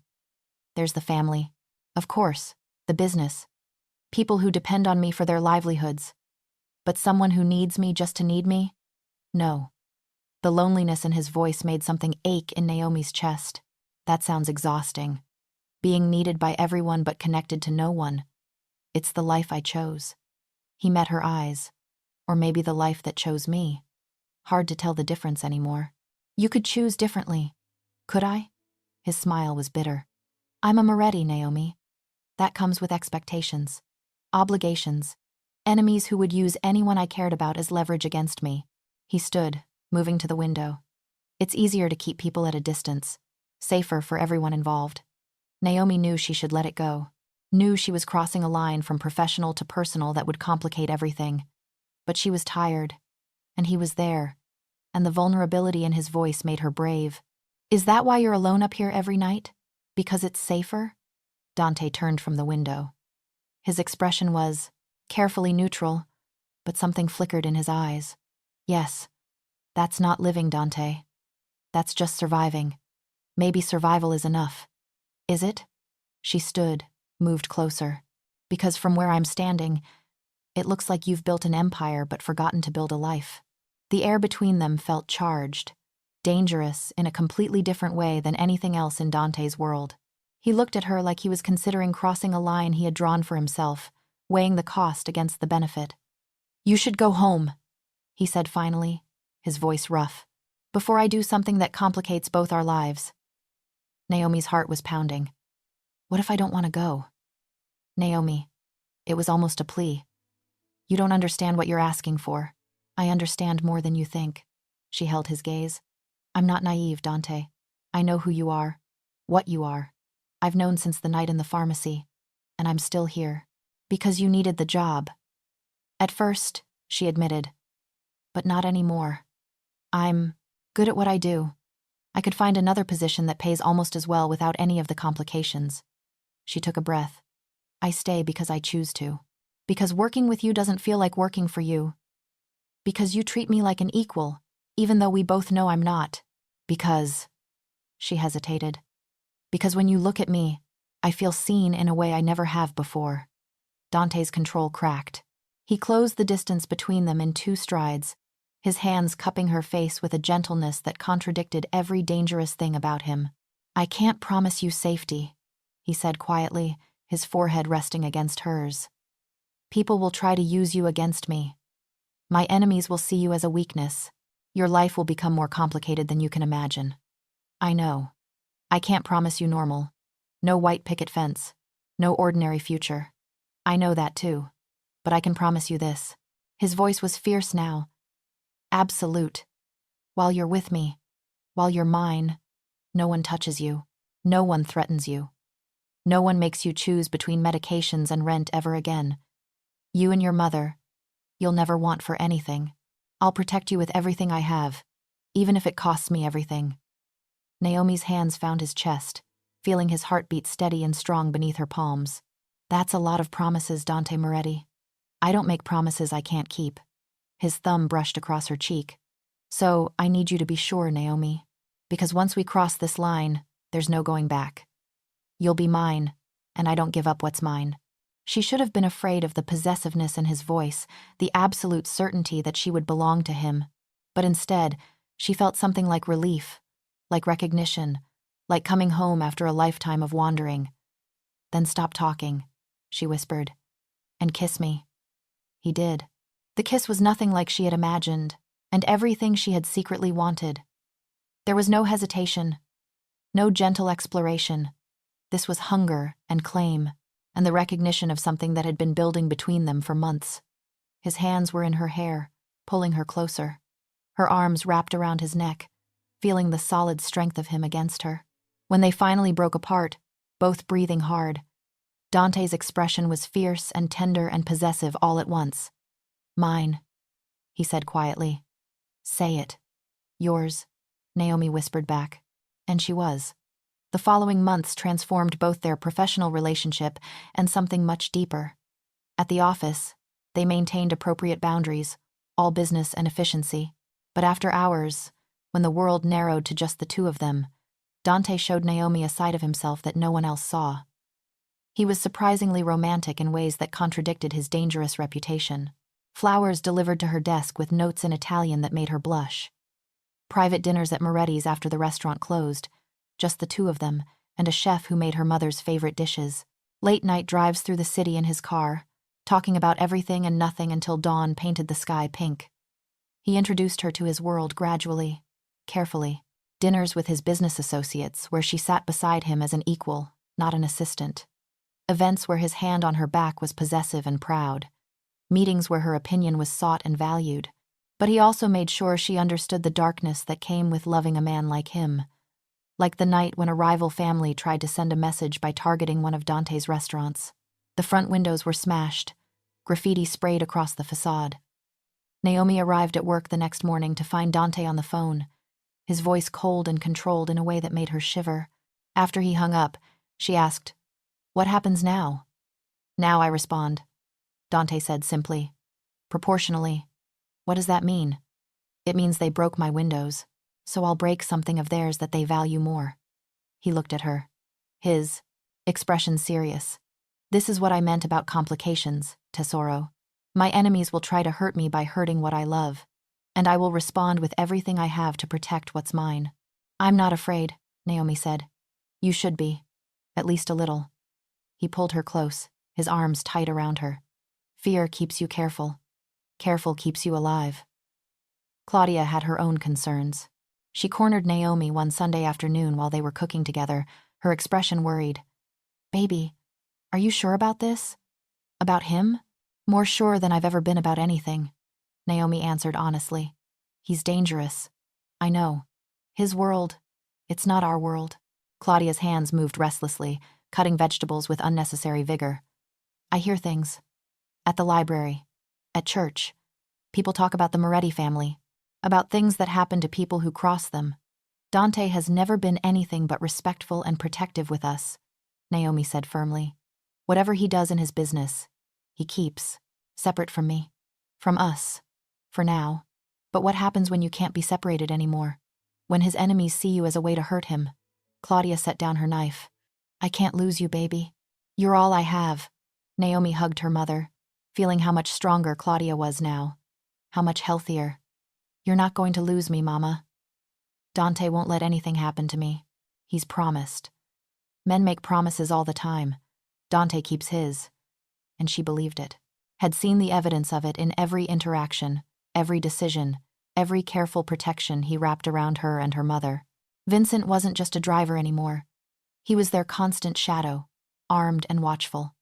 There's the family. Of course, the business. People who depend on me for their livelihoods. But someone who needs me just to need me? No." The loneliness in his voice made something ache in Naomi's chest. That sounds exhausting. Being needed by everyone but connected to no one. It's the life I chose. He met her eyes. Or maybe the life that chose me. Hard to tell the difference anymore. "You could choose differently. Could I?" His smile was bitter. "I'm a Moretti, Naomi. That comes with expectations. Obligations. Enemies who would use anyone I cared about as leverage against me." He stood, moving to the window. It's easier to keep people at a distance. Safer for everyone involved. Naomi knew she should let it go. Knew she was crossing a line from professional to personal that would complicate everything. But she was tired. And he was there. And the vulnerability in his voice made her brave. "Is that why you're alone up here every night? Because it's safer?" Dante turned from the window. His expression was carefully neutral, but something flickered in his eyes. "Yes. That's not living, Dante. That's just surviving. Maybe survival is enough." "Is it?" She stood, moved closer. "Because from where I'm standing, it looks like you've built an empire but forgotten to build a life." The air between them felt charged, dangerous in a completely different way than anything else in Dante's world. He looked at her like he was considering crossing a line he had drawn for himself, weighing the cost against the benefit. "You should go home," he said finally, his voice rough, "before I do something that complicates both our lives." Naomi's heart was pounding. "What if I don't want to go?" "Naomi," it was almost a plea, You don't understand what you're asking for. I understand more than you think. She held his gaze. I'm not naive, Dante. I know who you are, what you are. I've known since the night in the pharmacy, and I'm still here. Because you needed the job. At first, she admitted. But not anymore. I'm good at what I do. I could find another position that pays almost as well without any of the complications. She took a breath. I stay because I choose to. Because working with you doesn't feel like working for you. Because you treat me like an equal, even though we both know I'm not. Because, she hesitated. Because when you look at me, I feel seen in a way I never have before. Dante's control cracked. He closed the distance between them in 2 strides, his hands cupping her face with a gentleness that contradicted every dangerous thing about him. I can't promise you safety, he said quietly, his forehead resting against hers. People will try to use you against me. My enemies will see you as a weakness. Your life will become more complicated than you can imagine. I know. I can't promise you normal. No white picket fence. No ordinary future. I know that too. But I can promise you this. His voice was fierce now. Absolute. While you're with me, while you're mine, no one touches you. No one threatens you. No one makes you choose between medications and rent ever again. You and your mother, you'll never want for anything. I'll protect you with everything I have, even if it costs me everything. Naomi's hands found his chest, feeling his heartbeat steady and strong beneath her palms. That's a lot of promises, Dante Moretti. I don't make promises I can't keep. His thumb brushed across her cheek. So I need you to be sure, Naomi. Because once we cross this line, there's no going back. You'll be mine, and I don't give up what's mine. She should have been afraid of the possessiveness in his voice, the absolute certainty that she would belong to him. But instead, she felt something like relief, like recognition, like coming home after a lifetime of wandering. Then stop talking, she whispered, and kiss me. He did. The kiss was nothing like she had imagined, and everything she had secretly wanted. There was no hesitation, no gentle exploration. This was hunger and claim, and the recognition of something that had been building between them for months. His hands were in her hair, pulling her closer. Her arms wrapped around his neck, feeling the solid strength of him against her. When they finally broke apart, both breathing hard, Dante's expression was fierce and tender and possessive all at once. Mine, he said quietly. Say it. Yours, Naomi whispered back. And she was. The following months transformed both their professional relationship and something much deeper. At the office, they maintained appropriate boundaries, all business and efficiency. But after hours, when the world narrowed to just the 2 of them, Dante showed Naomi a side of himself that no one else saw. He was surprisingly romantic in ways that contradicted his dangerous reputation. Flowers delivered to her desk with notes in Italian that made her blush. Private dinners at Moretti's after the restaurant closed, just the 2 of them, and a chef who made her mother's favorite dishes. Late-night drives through the city in his car, talking about everything and nothing until dawn painted the sky pink. He introduced her to his world gradually, carefully. Dinners with his business associates, where she sat beside him as an equal, not an assistant. Events where his hand on her back was possessive and proud. Meetings where her opinion was sought and valued. But he also made sure she understood the darkness that came with loving a man like him. Like the night when a rival family tried to send a message by targeting one of Dante's restaurants. The front windows were smashed, graffiti sprayed across the facade. Naomi arrived at work the next morning to find Dante on the phone, his voice cold and controlled in a way that made her shiver. After he hung up, she asked, "What happens now?" "Now I respond," Dante said simply. "Proportionally." "What does that mean?" "It means they broke my windows, so I'll break something of theirs that they value more." He looked at her, his expression serious. "This is what I meant about complications, Tesoro. My enemies will try to hurt me by hurting what I love, and I will respond with everything I have to protect what's mine." "I'm not afraid," Naomi said. "You should be, at least a little." He pulled her close, his arms tight around her. "Fear keeps you careful. Careful keeps you alive." Claudia had her own concerns. She cornered Naomi one Sunday afternoon while they were cooking together, her expression worried. "Baby, are you sure about this? About him? More sure than I've ever been about anything, Naomi answered honestly. He's dangerous. I know. His world, it's not our world. Claudia's hands moved restlessly, cutting vegetables with unnecessary vigor. I hear things. At the library. At church. People talk about the Moretti family. About things that happen to people who cross them. Dante has never been anything but respectful and protective with us, Naomi said firmly. Whatever he does in his business, he keeps. Separate from me. From us. For now. But what happens when you can't be separated anymore? When his enemies see you as a way to hurt him? Claudia set down her knife. I can't lose you, baby. You're all I have. Naomi hugged her mother, feeling how much stronger Claudia was now. How much healthier. You're not going to lose me, Mama. Dante won't let anything happen to me. He's promised. Men make promises all the time. Dante keeps his. And she believed it. Had seen the evidence of it in every interaction, every decision, every careful protection he wrapped around her and her mother. Vincent wasn't just a driver anymore. He was their constant shadow, armed and watchful.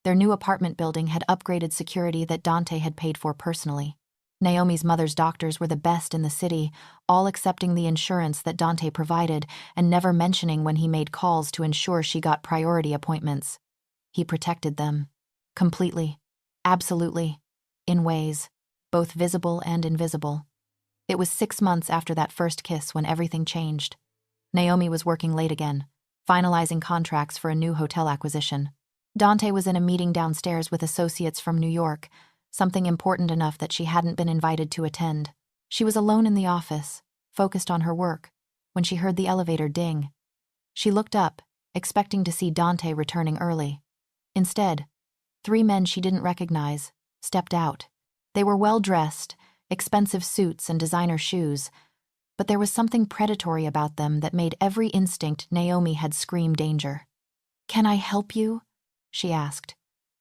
Their new apartment building had upgraded security that Dante had paid for personally. Naomi's mother's doctors were the best in the city, all accepting the insurance that Dante provided and never mentioning when he made calls to ensure she got priority appointments. He protected them. Completely. Absolutely. In ways. Both visible and invisible. It was 6 months after that first kiss when everything changed. Naomi was working late again, finalizing contracts for a new hotel acquisition. Dante was in a meeting downstairs with associates from New York, something important enough that she hadn't been invited to attend. She was alone in the office, focused on her work, when she heard the elevator ding. She looked up, expecting to see Dante returning early. Instead, 3 men she didn't recognize stepped out. They were well-dressed, expensive suits and designer shoes, but there was something predatory about them that made every instinct Naomi had scream danger. "Can I help you?" she asked,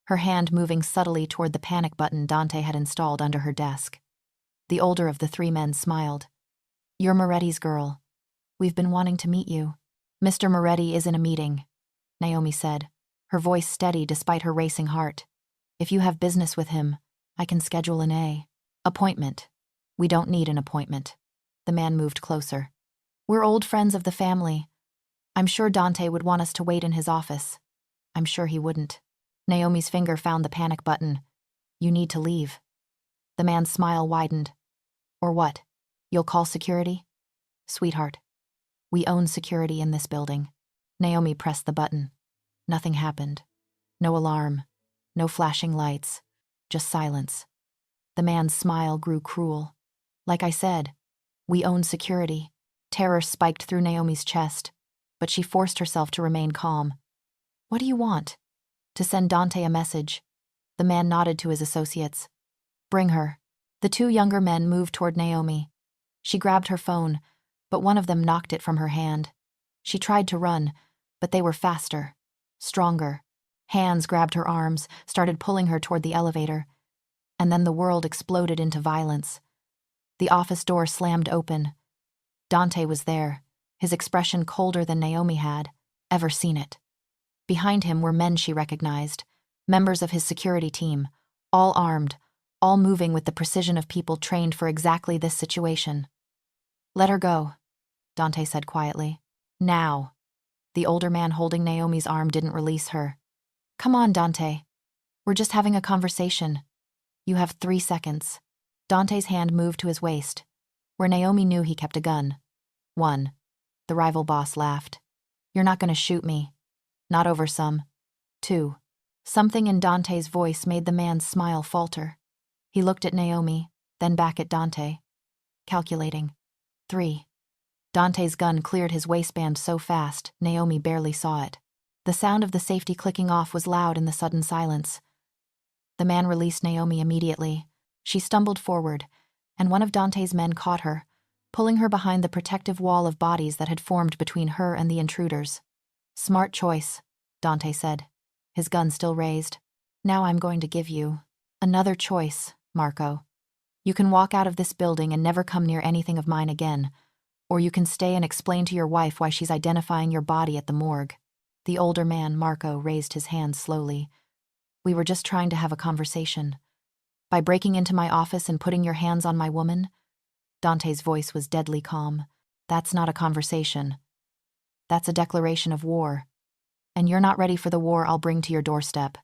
her hand moving subtly toward the panic button Dante had installed under her desk. The older of the 3 men smiled. "You're Moretti's girl. We've been wanting to meet you." "Mr. Moretti is in a meeting," Naomi said, her voice steady despite her racing heart. "If you have business with him, I can schedule an appointment." "We don't need an appointment." The man moved closer. "We're old friends of the family. I'm sure Dante would want us to wait in his office." "I'm sure he wouldn't." Naomi's finger found the panic button. "You need to leave." The man's smile widened. "Or what? You'll call security?" "Sweetheart, we own security in this building." Naomi pressed the button. Nothing happened. No alarm. No flashing lights. Just silence. The man's smile grew cruel. "Like I said, we own security." Terror spiked through Naomi's chest, but she forced herself to remain calm. "What do you want?" "To send Dante a message." The man nodded to his associates. "Bring her." The 2 younger men moved toward Naomi. She grabbed her phone, but one of them knocked it from her hand. She tried to run, but they were faster, stronger. Hands grabbed her arms, started pulling her toward the elevator. And then the world exploded into violence. The office door slammed open. Dante was there, his expression colder than Naomi had ever seen it. Behind him were men she recognized, members of his security team, all armed, all moving with the precision of people trained for exactly this situation. "Let her go," Dante said quietly. "Now." The older man holding Naomi's arm didn't release her. "Come on, Dante. We're just having a conversation. You have 3 seconds. Dante's hand moved to his waist, where Naomi knew he kept a gun. 1. The rival boss laughed. "You're not going to shoot me. Not over some." 2. Something in Dante's voice made the man's smile falter. He looked at Naomi, then back at Dante. Calculating. 3. Dante's gun cleared his waistband so fast, Naomi barely saw it. The sound of the safety clicking off was loud in the sudden silence. The man released Naomi immediately. She stumbled forward, and one of Dante's men caught her, pulling her behind the protective wall of bodies that had formed between her and the intruders. "Smart choice," Dante said, his gun still raised. "Now I'm going to give you another choice, Marco. You can walk out of this building and never come near anything of mine again, or you can stay and explain to your wife why she's identifying your body at the morgue." The older man, Marco, raised his hand slowly. "We were just trying to have a conversation." By breaking into my office and putting your hands on my woman? Dante's voice was deadly calm. That's not a conversation. That's a declaration of war. And you're not ready for the war I'll bring to your doorstep.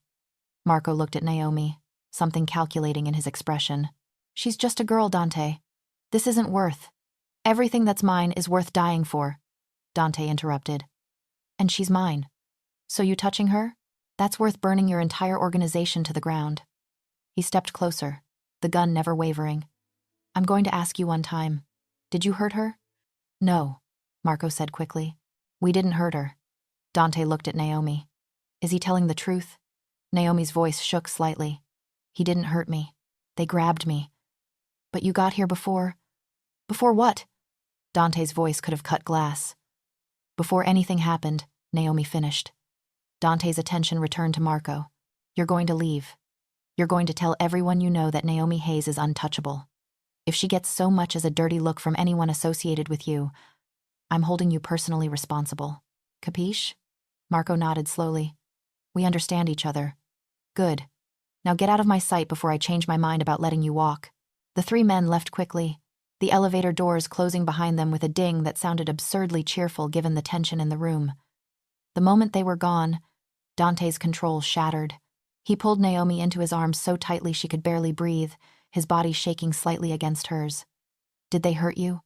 Marco looked at Naomi, something calculating in his expression. She's just a girl, Dante. This isn't worth. Everything that's mine is worth dying for, Dante interrupted. And she's mine. So you touching her? That's worth burning your entire organization to the ground. He stepped closer, the gun never wavering. I'm going to ask you one time. Did you hurt her? No, Marco said quickly. We didn't hurt her. Dante looked at Naomi. Is he telling the truth? Naomi's voice shook slightly. He didn't hurt me. They grabbed me. But you got here before... Before what? Dante's voice could have cut glass. Before anything happened, Naomi finished. Dante's attention returned to Marco. You're going to leave. You're going to tell everyone you know that Naomi Hayes is untouchable. If she gets so much as a dirty look from anyone associated with you, I'm holding you personally responsible. Capiche? Marco nodded slowly. We understand each other. Good. Now get out of my sight before I change my mind about letting you walk. The three men left quickly, the elevator doors closing behind them with a ding that sounded absurdly cheerful given the tension in the room. The moment they were gone, Dante's control shattered. He pulled Naomi into his arms so tightly she could barely breathe, his body shaking slightly against hers. Did they hurt you?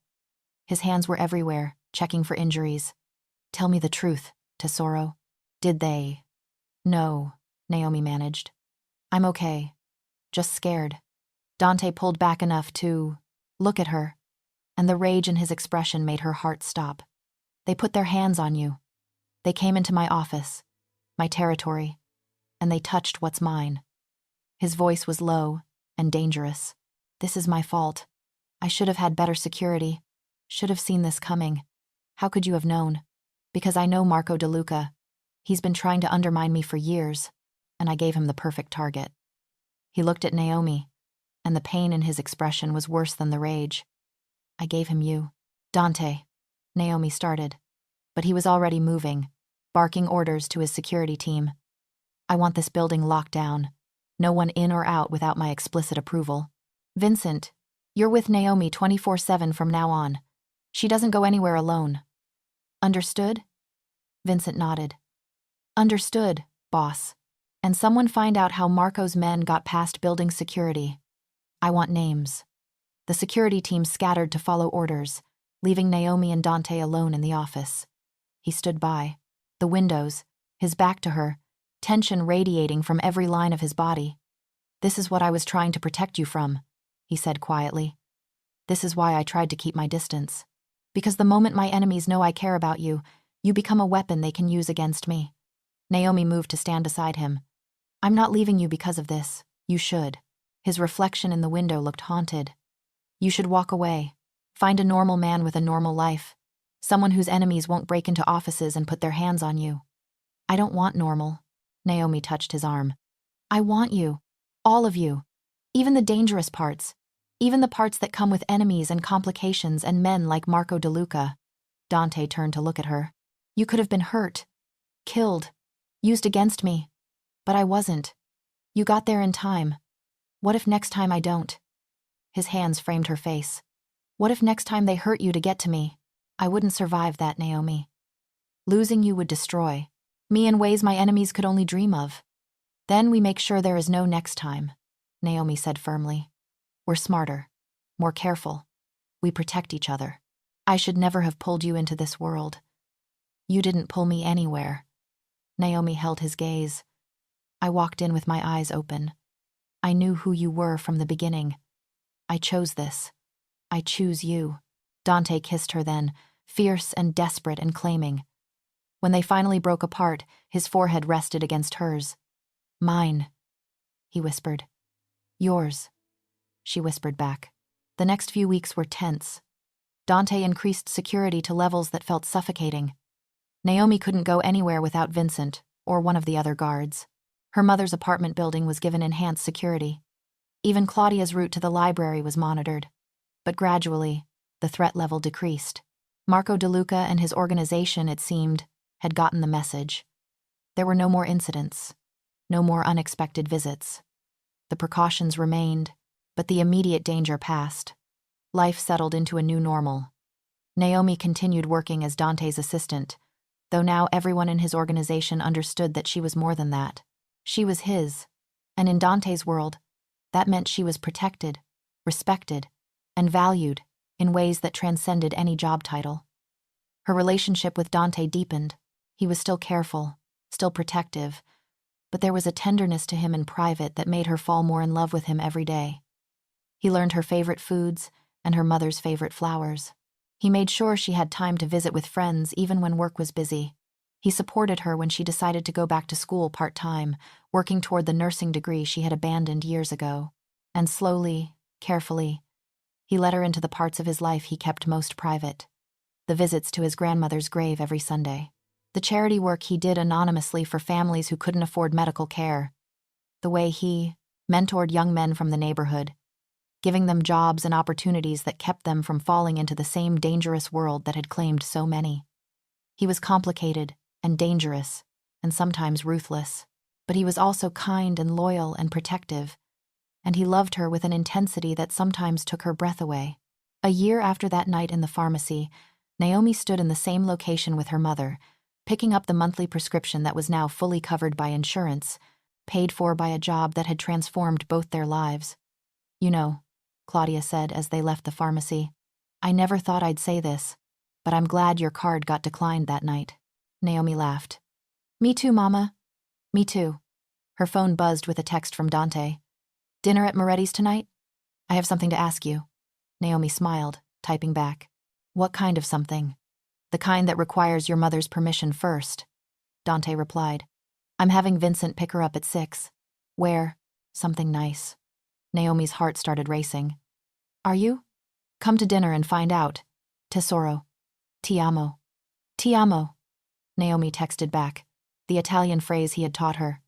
His hands were everywhere, checking for injuries. Tell me the truth, Tesoro. Did they? No, Naomi managed. I'm okay. Just scared. Dante pulled back enough to look at her, and the rage in his expression made her heart stop. They put their hands on you. They came into my office, my territory, and they touched what's mine. His voice was low and dangerous. This is my fault. I should have had better security. Should have seen this coming. How could you have known? Because I know Marco De Luca. He's been trying to undermine me for years, and I gave him the perfect target. He looked at Naomi, and the pain in his expression was worse than the rage. I gave him you. Dante, Naomi started, but he was already moving, barking orders to his security team. I want this building locked down. No one in or out without my explicit approval. Vincent, you're with Naomi 24/7 from now on. She doesn't go anywhere alone. Understood? Vincent nodded. Understood, boss. And someone find out how Marco's men got past building security. I want names. The security team scattered to follow orders, leaving Naomi and Dante alone in the office. He stood by, the windows, his back to her, tension radiating from every line of his body. This is what I was trying to protect you from, he said quietly. This is why I tried to keep my distance. Because the moment my enemies know I care about you, you become a weapon they can use against me. Naomi moved to stand beside him. I'm not leaving you because of this. You should. His reflection in the window looked haunted. You should walk away. Find a normal man with a normal life. Someone whose enemies won't break into offices and put their hands on you. I don't want normal. Naomi touched his arm. I want you. All of you. Even the dangerous parts. Even the parts that come with enemies and complications and men like Marco De Luca. Dante turned to look at her. You could have been hurt. Killed. Used against me. But I wasn't. You got there in time. What if next time I don't? His hands framed her face. What if next time they hurt you to get to me? I wouldn't survive that, Naomi. Losing you would destroy me in ways my enemies could only dream of. Then we make sure there is no next time, Naomi said firmly. We're smarter, more careful. We protect each other. I should never have pulled you into this world. You didn't pull me anywhere. Naomi held his gaze. I walked in with my eyes open. I knew who you were from the beginning. I chose this. I choose you. Dante kissed her then, fierce and desperate and claiming. When they finally broke apart, his forehead rested against hers. Mine, he whispered. Yours, she whispered back. The next few weeks were tense. Dante increased security to levels that felt suffocating. Naomi couldn't go anywhere without Vincent or one of the other guards. Her mother's apartment building was given enhanced security. Even Claudia's route to the library was monitored. But gradually, the threat level decreased. Marco De Luca and his organization, it seemed, had gotten the message. There were no more incidents, no more unexpected visits. The precautions remained, but the immediate danger passed. Life settled into a new normal. Naomi continued working as Dante's assistant, though now everyone in his organization understood that she was more than that. She was his, and in Dante's world, that meant she was protected, respected, and valued in ways that transcended any job title. Her relationship with Dante deepened. He was still careful, still protective, but there was a tenderness to him in private that made her fall more in love with him every day. He learned her favorite foods and her mother's favorite flowers. He made sure she had time to visit with friends even when work was busy. He supported her when she decided to go back to school part-time, working toward the nursing degree she had abandoned years ago. And slowly, carefully, he led her into the parts of his life he kept most private. The visits to his grandmother's grave every Sunday. The charity work he did anonymously for families who couldn't afford medical care. The way he mentored young men from the neighborhood, giving them jobs and opportunities that kept them from falling into the same dangerous world that had claimed so many. He was complicated and dangerous and sometimes ruthless, but he was also kind and loyal and protective, and he loved her with an intensity that sometimes took her breath away. A year after that night in the pharmacy, Naomi stood in the same location with her mother, picking up the monthly prescription that was now fully covered by insurance, paid for by a job that had transformed both their lives. "You know," Claudia said as they left the pharmacy, "I never thought I'd say this, but I'm glad your card got declined that night." Naomi laughed. "Me too, Mama. Me too." Her phone buzzed with a text from Dante. "Dinner at Moretti's tonight? I have something to ask you." Naomi smiled, typing back. "What kind of something?" "The kind that requires your mother's permission first," Dante replied. "I'm having Vincent pick her up at 6. Where? Something nice." Naomi's heart started racing. "Are you? Come to dinner and find out. Tesoro. Ti amo." "Ti amo," Naomi texted back, the Italian phrase he had taught her.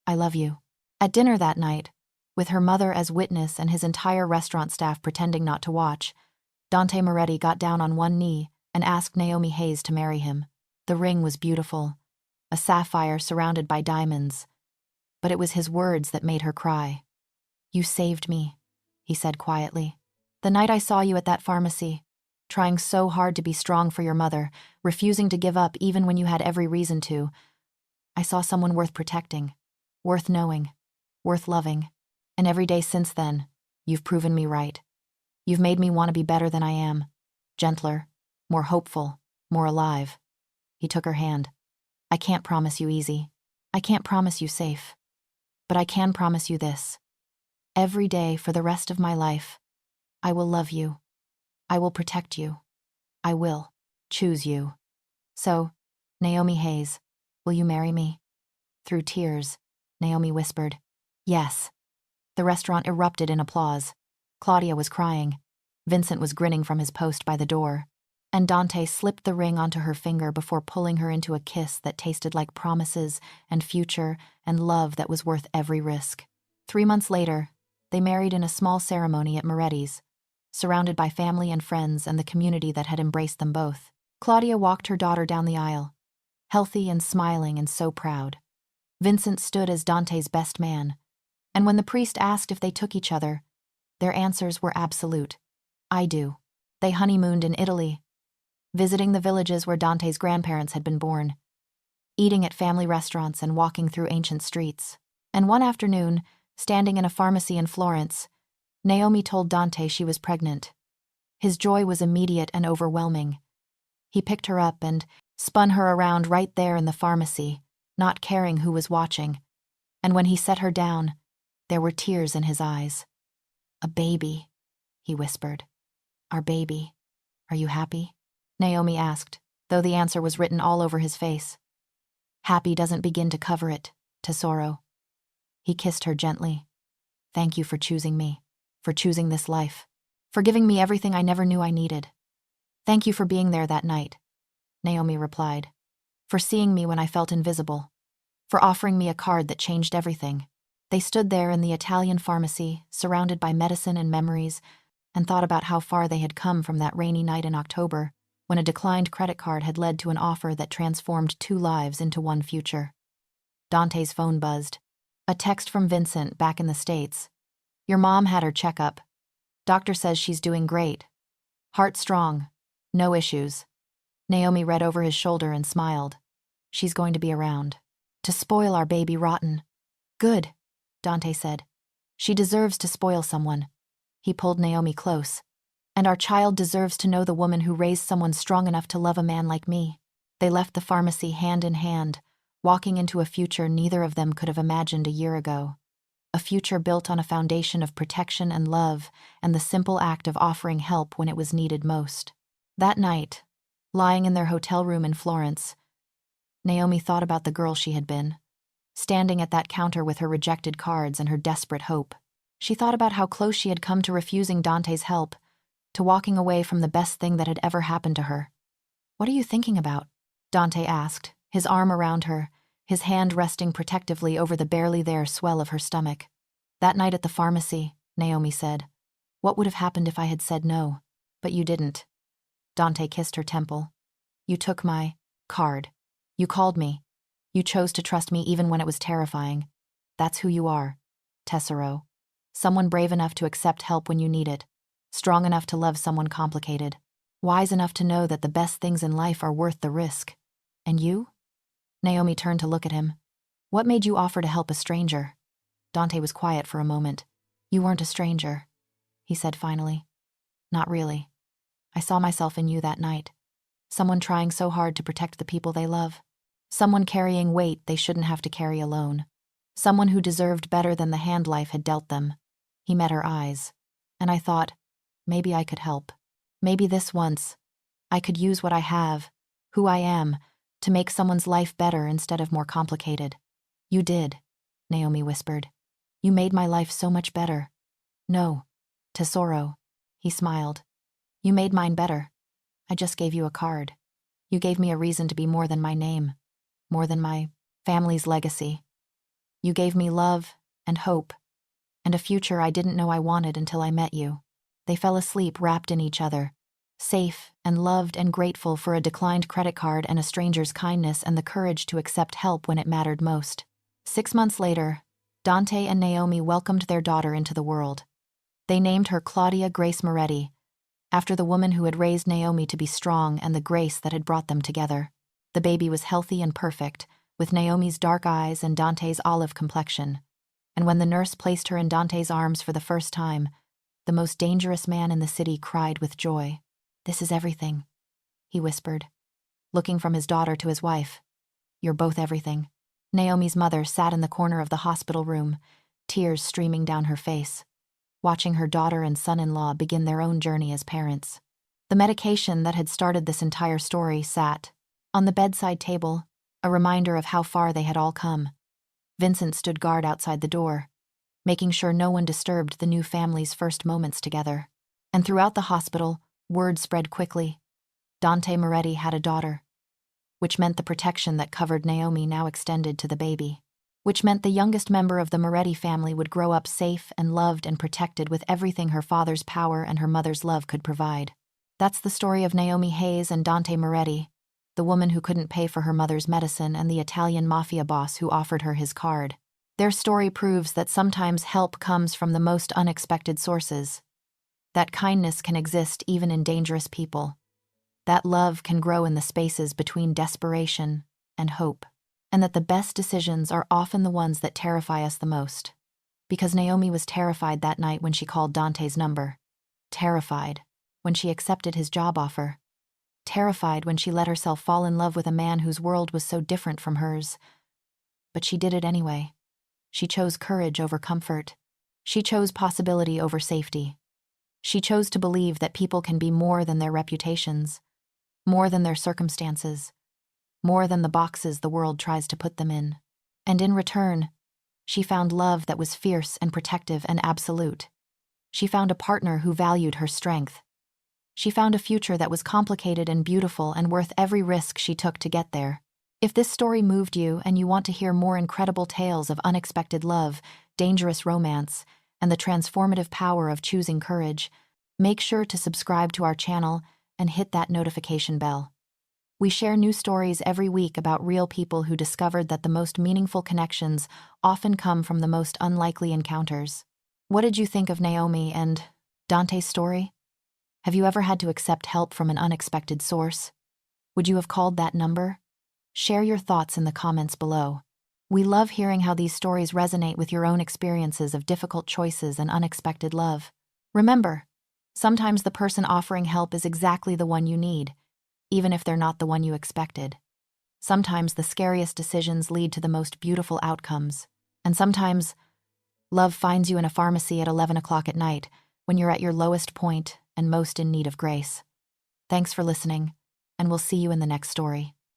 "I love you." At dinner that night, with her mother as witness and his entire restaurant staff pretending not to watch, Dante Moretti got down on one knee and asked Naomi Hayes to marry him. The ring was beautiful, a sapphire surrounded by diamonds, but it was his words that made her cry. "You saved me," he said quietly. "The night I saw you at that pharmacy, trying so hard to be strong for your mother, refusing to give up even when you had every reason to, I saw someone worth protecting, worth knowing, worth loving. And every day since then, you've proven me right. You've made me want to be better than I am, gentler, more hopeful, more alive." He took her hand. "I can't promise you easy. I can't promise you safe. But I can promise you this. Every day for the rest of my life, I will love you. I will protect you. I will choose you. So, Naomi Hayes, will you marry me?" Through tears, Naomi whispered, "Yes." The restaurant erupted in applause. Claudia was crying. Vincent was grinning from his post by the door. And Dante slipped the ring onto her finger before pulling her into a kiss that tasted like promises and future and love that was worth every risk. 3 months later, they married in a small ceremony at Moretti's, surrounded by family and friends and the community that had embraced them both. Claudia walked her daughter down the aisle, healthy and smiling and so proud. Vincent stood as Dante's best man, and when the priest asked if they took each other, their answers were absolute. "I do." They honeymooned in Italy, visiting the villages where Dante's grandparents had been born, eating at family restaurants and walking through ancient streets. And one afternoon, standing in a pharmacy in Florence, Naomi told Dante she was pregnant. His joy was immediate and overwhelming. He picked her up and spun her around right there in the pharmacy, not caring who was watching. And when he set her down, there were tears in his eyes. "A baby," he whispered. "Our baby. Are you happy?" Naomi asked, though the answer was written all over his face. "Happy doesn't begin to cover it, Tesoro." He kissed her gently. "Thank you for choosing me, for choosing this life, for giving me everything I never knew I needed." "Thank you for being there that night," Naomi replied, "for seeing me when I felt invisible, for offering me a card that changed everything." They stood there in the Italian pharmacy, surrounded by medicine and memories, and thought about how far they had come from that rainy night in October, when a declined credit card had led to an offer that transformed 2 lives into one future. Dante's phone buzzed. A text from Vincent back in the States. Your mom had her checkup. Doctor says she's doing great. Heart strong. No issues. Naomi read over his shoulder and smiled. She's going to be around. To spoil our baby rotten. Good, Dante said. She deserves to spoil someone. He pulled Naomi close. And our child deserves to know the woman who raised someone strong enough to love a man like me. They left the pharmacy hand in hand, walking into a future neither of them could have imagined a year ago. A future built on a foundation of protection and love, and the simple act of offering help when it was needed most. That night, lying in their hotel room in Florence, Naomi thought about the girl she had been, standing at that counter with her rejected cards and her desperate hope. She thought about how close she had come to refusing Dante's help, to walking away from the best thing that had ever happened to her. "What are you thinking about?" Dante asked, his arm around her, his hand resting protectively over the barely there swell of her stomach. "That night at the pharmacy," Naomi said. "What would have happened if I had said no? But you didn't." Dante kissed her temple. "You took my card. You called me. You chose to trust me even when it was terrifying. That's who you are, Tesoro. Someone brave enough to accept help when you need it, strong enough to love someone complicated, wise enough to know that the best things in life are worth the risk. And you?" Naomi turned to look at him. "What made you offer to help a stranger?" Dante was quiet for a moment. "You weren't a stranger," he said finally. "Not really. I saw myself in you that night. Someone trying so hard to protect the people they love. Someone carrying weight they shouldn't have to carry alone. Someone who deserved better than the hand life had dealt them." He met her eyes. "And I thought, maybe I could help. Maybe this once, I could use what I have, who I am, to make someone's life better instead of more complicated." "You did," Naomi whispered. "You made my life so much better." "No, Tesoro," he smiled. "You made mine better. I just gave you a card. You gave me a reason to be more than my name, more than my family's legacy. You gave me love and hope, and a future I didn't know I wanted until I met you." They fell asleep wrapped in each other, safe and loved and grateful for a declined credit card and a stranger's kindness and the courage to accept help when it mattered most. 6 months later, Dante and Naomi welcomed their daughter into the world. They named her Claudia Grace Moretti, after the woman who had raised Naomi to be strong and the grace that had brought them together. The baby was healthy and perfect, with Naomi's dark eyes and Dante's olive complexion. And when the nurse placed her in Dante's arms for the first time, the most dangerous man in the city cried with joy. "This is everything," he whispered, looking from his daughter to his wife. "You're both everything." Naomi's mother sat in the corner of the hospital room, tears streaming down her face, watching her daughter and son-in-law begin their own journey as parents. The medication that had started this entire story sat on the bedside table, a reminder of how far they had all come. Vincent stood guard outside the door, making sure no one disturbed the new family's first moments together. And throughout the hospital, word spread quickly. Dante Moretti had a daughter, which meant the protection that covered Naomi now extended to the baby, which meant the youngest member of the Moretti family would grow up safe and loved and protected with everything her father's power and her mother's love could provide. That's the story of Naomi Hayes and Dante Moretti, the woman who couldn't pay for her mother's medicine and the Italian Mafia boss who offered her his card. Their story proves that sometimes help comes from the most unexpected sources, that kindness can exist even in dangerous people, that love can grow in the spaces between desperation and hope, and that the best decisions are often the ones that terrify us the most. Because Naomi was terrified that night when she called Dante's number, terrified when she accepted his job offer, terrified when she let herself fall in love with a man whose world was so different from hers. But she did it anyway. She chose courage over comfort. She chose possibility over safety. She chose to believe that people can be more than their reputations, more than their circumstances, more than the boxes the world tries to put them in. And in return, she found love that was fierce and protective and absolute. She found a partner who valued her strength. She found a future that was complicated and beautiful and worth every risk she took to get there. If this story moved you and you want to hear more incredible tales of unexpected love, dangerous romance, and the transformative power of choosing courage, make sure to subscribe to our channel and hit that notification bell. We share new stories every week about real people who discovered that the most meaningful connections often come from the most unlikely encounters. What did you think of Naomi and Dante's story? Have you ever had to accept help from an unexpected source? Would you have called that number? Share your thoughts in the comments below. We love hearing how these stories resonate with your own experiences of difficult choices and unexpected love. Remember, sometimes the person offering help is exactly the one you need, even if they're not the one you expected. Sometimes the scariest decisions lead to the most beautiful outcomes. And sometimes, love finds you in a pharmacy at 11 o'clock at night when you're at your lowest point and most in need of grace. Thanks for listening, and we'll see you in the next story.